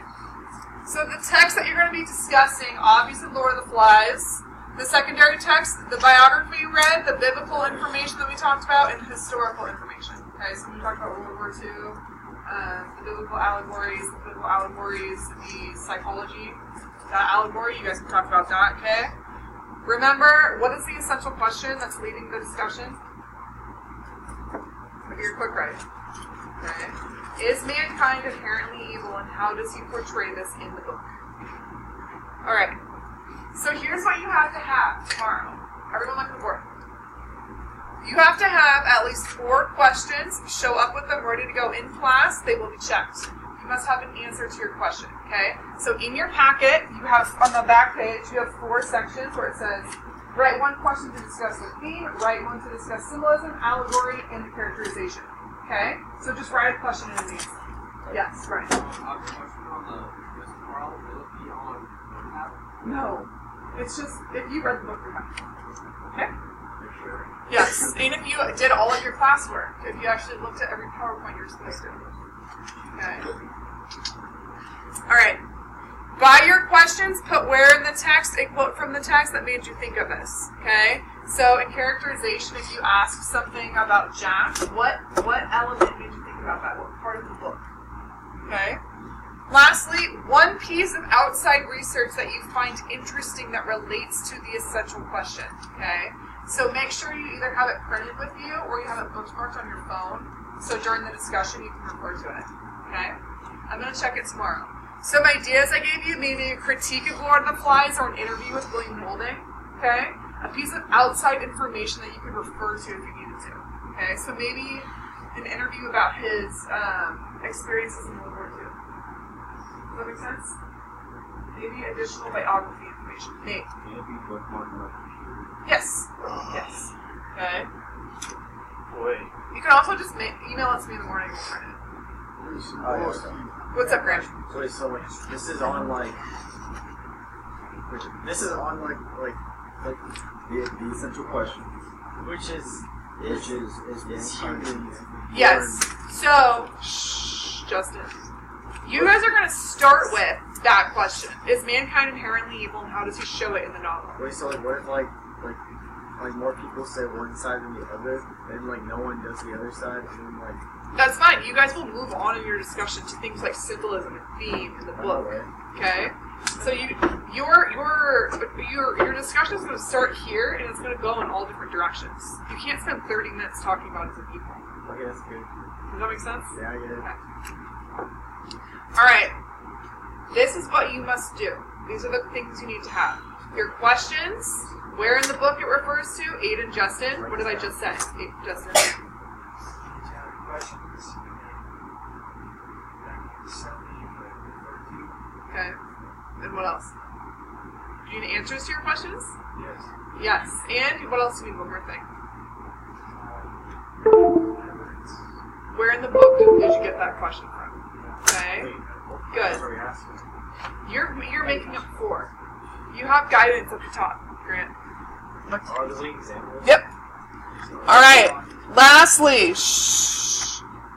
So the text that you're going to be discussing, obviously Lord of the Flies, the secondary text, the biography you read, the biblical information that we talked about, and historical information. Okay, so we talked about World War II, the biblical allegories, the psychology, that allegory, you guys can talk about that, okay? Remember, what is the essential question that's leading the discussion? Your quick write. Okay. Is mankind inherently evil, and how does he portray this in the book? Alright. So here's what you have to have tomorrow. Everyone look at the board. You have to have at least 4 questions. Show up with them ready to go in class. They will be checked. You must have an answer to your question, okay? So in your packet, you have, on the back page, you have 4 sections where it says, write 1 question to discuss the theme, write 1 to discuss symbolism, allegory, and the characterization. Okay? So just write a question and an answer. Yes, right. No. It's just, if you read the book, you're fine. Okay? Yes. And if you did all of your classwork, if you actually looked at every PowerPoint you're supposed to. Okay? Alright. By your questions, put where in the text a quote from the text that made you think of this. Okay? So in characterization, if you ask something about Jack, what element made you think about that? What part of the book? Okay? Lastly, 1 piece of outside research that you find interesting that relates to the essential question. Okay? So make sure you either have it printed with you or you have it bookmarked on your phone. So during the discussion, you can refer to it. Okay? I'm going to check it tomorrow. Some ideas I gave you, maybe a critique of Lord of the Flies or an interview with William Holding. Okay? A piece of outside information that you could refer to if you needed to. Okay? So maybe an interview about his experiences in World War II. Does that make sense? Maybe additional biography information. Nate. Can it be bookmarked on my computer? Yes. Yes. Okay? Wait. You can also just email it to me in the morning and print it. What's up, Grant? Wait, so like, this is on like the essential question, which is mankind. Yes. So, Justin, you guys are going to start with that question: is mankind inherently evil, and how does he show it in the novel? Wait, so like, what if like more people say one side than the other, and like no one does the other side, and then like. That's fine. You guys will move on in your discussion to things like symbolism and theme in the book. Okay? So your discussion is going to start here, and it's going to go in all different directions. You can't spend 30 minutes talking about it as a people. Okay, that's good. Does that make sense? Yeah, I get it. Okay. Alright. This is what you must do. These are the things you need to have. Your questions, where in the book it refers to, Aiden, Justin. What did I just say? Justin. Okay. And what else? Do you need answers to your questions? Yes. Yes. And what else do you need? One more thing. Where in the book did you get that question from? Okay. Good. You're making up 4. You have guidance at the top, Grant. Are those examples? Yep. Alright. Lastly,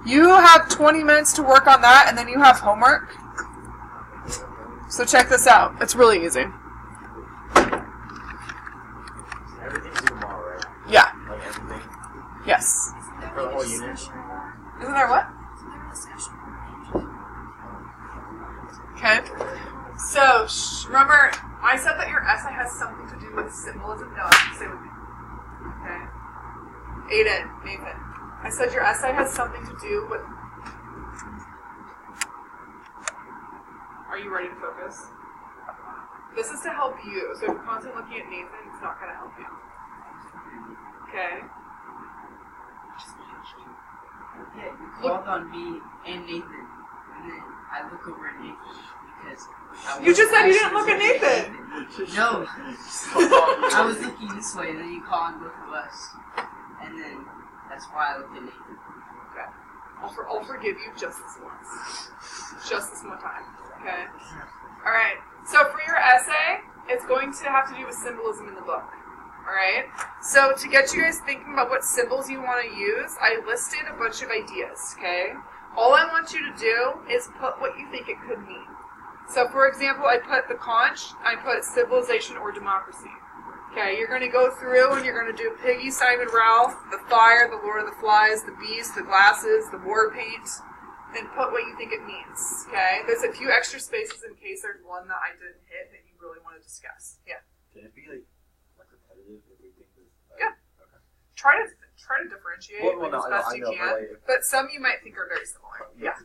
you have 20 minutes to work on that, and then you have homework. So check this out. It's really easy. Everything's due tomorrow, right? Yeah. Like everything? Yes. For the whole unit? Isn't there what? Okay. So, remember, I said that your essay has something to do with symbolism. No, say with me. Okay. Aiden, Nathan. I said your essay has something to do with... Are you ready to focus? This is to help you. So if you're constantly looking at Nathan, it's not going to help you. Okay? Yeah, you called on me and Nathan, and then I look over at Nathan because you just said you didn't look at Nathan! No. I was looking this way, and then you called on both of us. And then that's why I looked at Nathan. Okay. I'll forgive you just this once. Just this one time. Okay? Alright. So for your essay, it's going to have to do with symbolism in the book. Alright? So to get you guys thinking about what symbols you want to use, I listed a bunch of ideas. Okay? All I want you to do is put what you think it could mean. So for example, I put the conch, I put civilization or democracy. Okay, you're going to go through and you're going to do Piggy, Simon, Ralph, the fire, the Lord of the Flies, the beast, the glasses, the war paint, and put what you think it means. Okay, there's a few extra spaces in case there's one that I didn't hit that you really want to discuss. Yeah. Can it be like repetitive if we think that? Yeah. Okay. Try to differentiate as best you can, but some you might think are very similar. Yeah.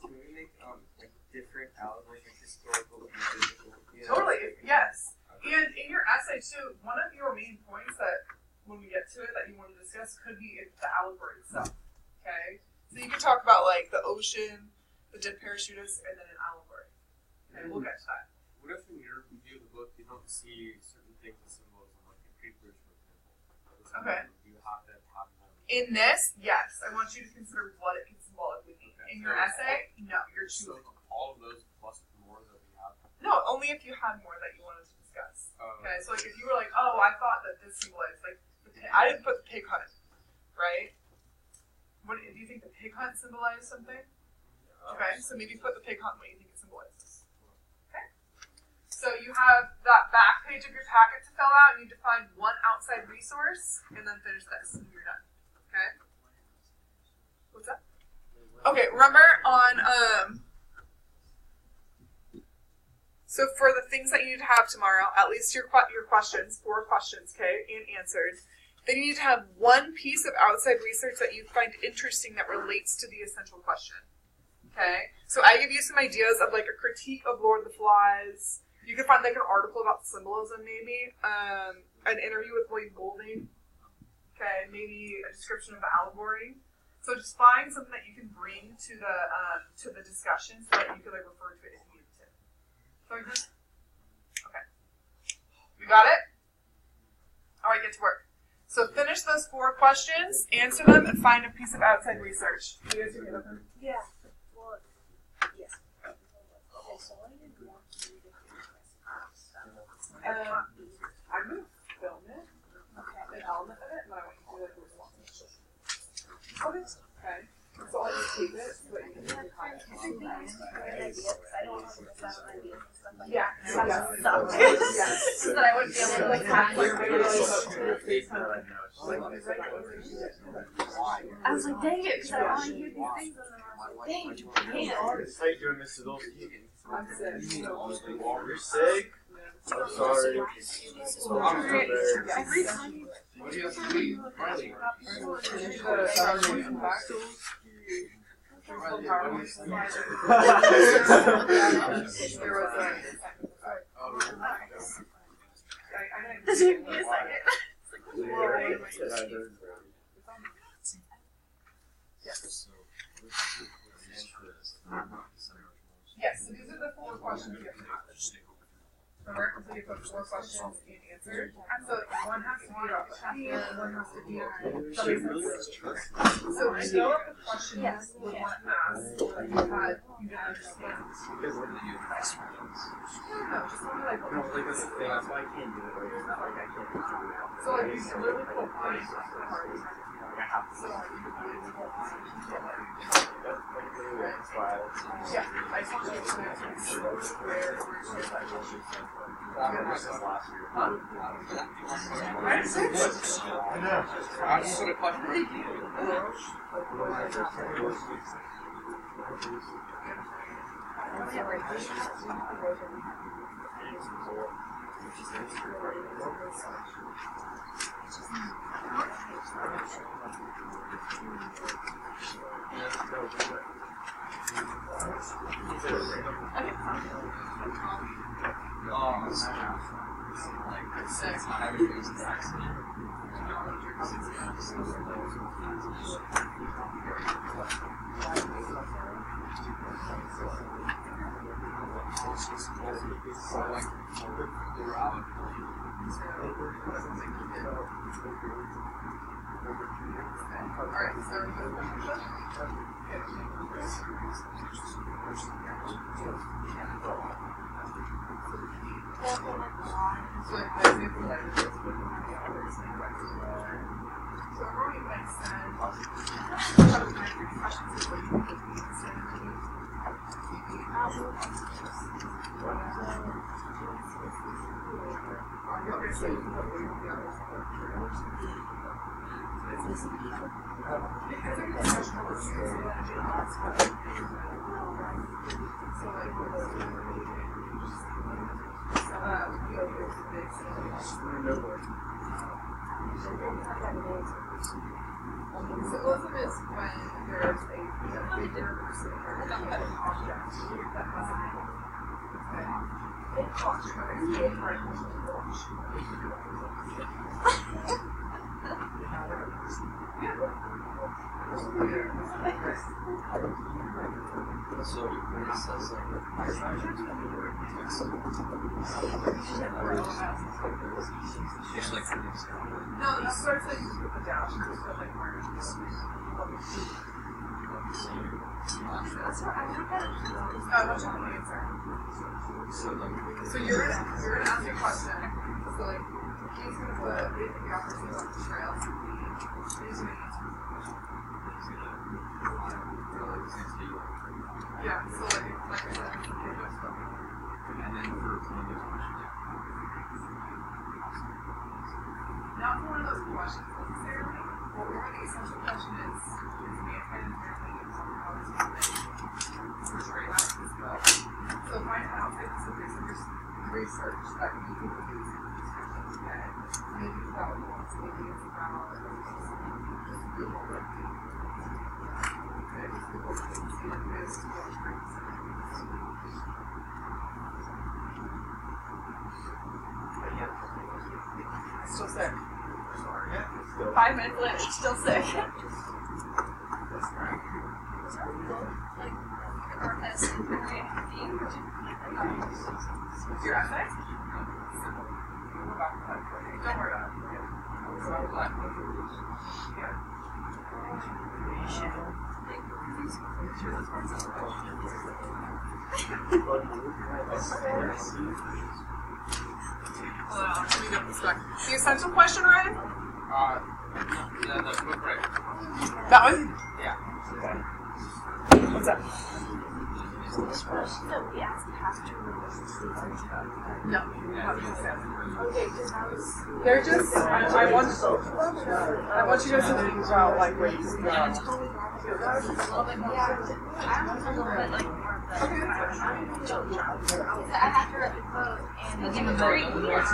Can we make like different allegories, like historical and physical? Totally. Yes. And in your essay, too, one of your main points that, when we get to it, that you want to discuss could be the allegory itself, okay? So you can talk about, like, the ocean, the dead parachutist, and then an allegory. Okay, we'll get to that. What if in your review of the book you don't see certain things as symbolism, like in creepers, for example? Okay. You have to have them. In this, yes, I want you to consider what it can symbolically mean. Okay. In your essay, no, you're choosing. So all of those plus more that we have? No, only if you had more that you wanted to discuss. Okay, so like if you were like, oh, I thought that this symbolized, like, I didn't put the pig hunt, right? What do you think the pig hunt symbolized something? Okay, so maybe put the pig hunt what you think it symbolizes. Okay? So you have that back page of your packet to fill out, and you define one outside resource, and then finish this, and you're done. Okay? What's that? Okay, remember on, so for the things that you need to have tomorrow, at least your questions, 4 questions, okay, and answered, then you need to have one piece of outside research that you find interesting that relates to the essential question, okay? So I give you some ideas of like a critique of Lord of the Flies. You could find like an article about symbolism maybe, an interview with William Golding, okay, maybe a description of the allegory. So just find something that you can bring to the discussion so that you can like refer to it if you need to. Okay. We got it? Alright, get to work. So finish those 4 questions, answer them, and find a piece of outside research. You guys agree with them? Yeah. Well, yes. Okay, so I didn't want to read it. I'm going to film it. Okay. An element of it, and I want you to do like a response. Okay. So I'll just tape it so that you can do the comments. I don't want to miss out on ideas and stuff like that. So that I wouldn't be able to like hack your I was like, dang it, because I want to hear these things, and then I was like, dang, you can't. How you doing, Mr. Dolsky? I'm sick. You're sick? I'm sorry. Every time you... What do you have to do? Riley. This took me a second. Yes. Yes, so these are the 4 questions you have to answer. Remember, so you put 4 questions and answered. So one has to be about the idea, and one has to be so develop the questions you want to ask that you didn't understand. Because what did you advise for those? No, just only like No, like that's the thing. That's why I can't do it. Like, it's not like I can't do it. so like you can literally put points on the card. I have to. So like you can do it. That's like literally that's why I was. Yeah, I just want you to answer where that question. Last year. Right? I just got a question. So you're gonna ask me a question. So like he's gonna put basic opportunities on the trail. He's gonna answer the question. Yeah, so like I said, and then for one of those questions. Not for one of those questions necessarily, but more the essential question is mankind inherently how is portrayed out in this book. So find out if it's research that can be people do and maybe it's about wants, maybe it's about people working. Maybe it's people working in this Still sick. 5 minutes later, still sick. Your essay? Don't worry about it. Let me get this back. The essential question, Ryan? Yeah, the book right. That one? Yeah. Okay. What's that? No, we asked Pastor. No. Okay, because I was. They're just. I want you guys to think about like ways to go. Yeah, I don't remember it like more of the. I have to write the quote and it was 3 years.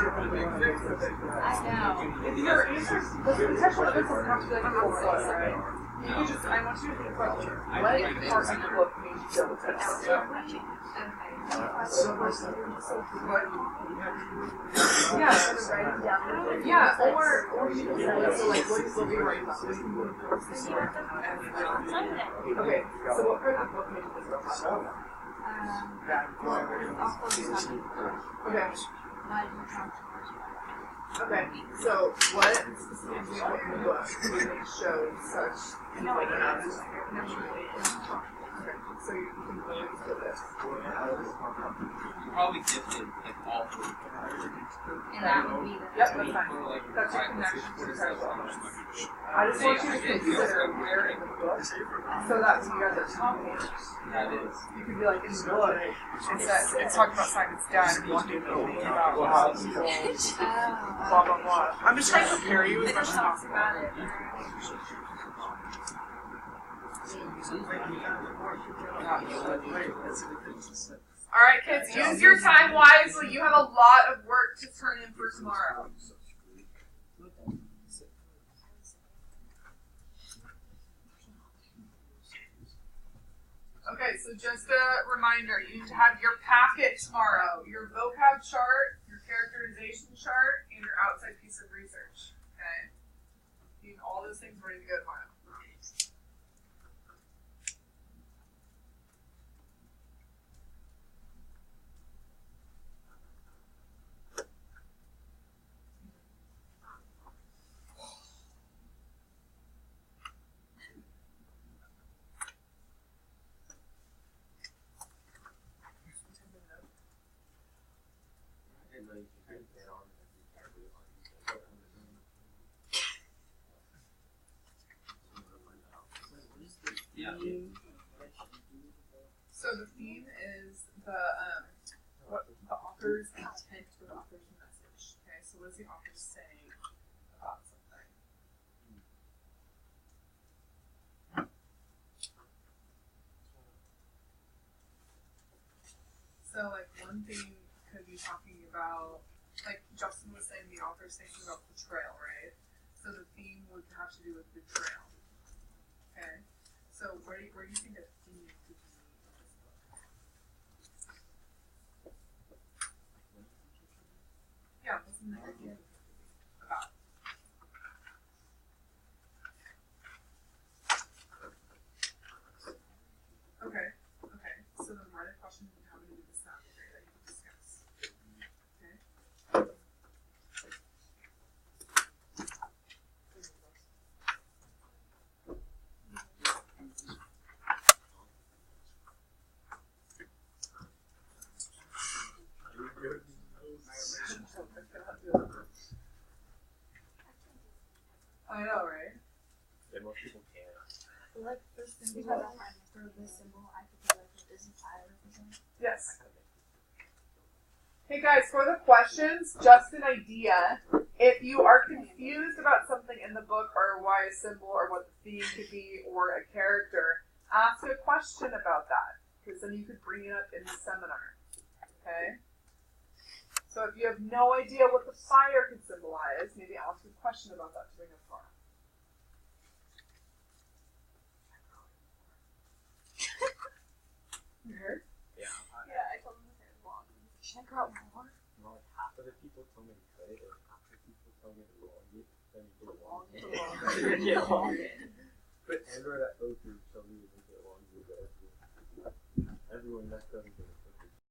I know. Your answers, the potential answers have to be like a full flow, right? You can just. I want you to think about what part of the book made you feel the text. Yeah, or you can say so like what is Sylvia writing about? Okay, so what part of the book made you feel Okay, so what specifically in the book shows such so you can really for this. You probably gifted like all 3. And that would be the. Yep, that's fine. That's your connection to the title. I just want you to consider where in the book, so that when you guys are talking, That is. you could be like, in the book, it says, it's talking about Simon's dad, and you want to be thinking about how he told blah, blah, blah. I'm just trying to prepare you as much as possible. Alright, kids, use your time wisely. You have a lot of work to turn in for tomorrow. Okay, so just a reminder, you need to have your packet tomorrow, your vocab chart, your characterization chart, and your outside piece of research. Okay? You need all those things ready to go tomorrow. So the theme is the what the author's intent or the author's message. Okay, so what is the author saying about something? So like one thing could be talking about, like Justin was saying, the author's thinking about betrayal, right? So the theme would have to do with betrayal. Okay, so where do you think a theme could be? Yeah, what's the idea about? Okay, so then write a question having to do with the savagery that you can discuss. Okay? I know, right? Yeah, most people can't. Like the symbol for the symbol, I could be like, this is fire represent. Yes. Hey guys, for the questions, just an idea. If you are confused about something in the book or why a symbol or what the theme could be or a character, ask a question about that because then you could bring it up in the seminar. Okay? So if you have no idea what the fire could symbolize, maybe ask a question about that to bring up tomorrow. You heard? Yeah. I told him to say long. Should I grow up more? No, like half of the people told me to cut it, and half the people told me to long it, then you get long it. Yeah, long it. But Android at O3 told me to make it longer, but everyone messed up and did it.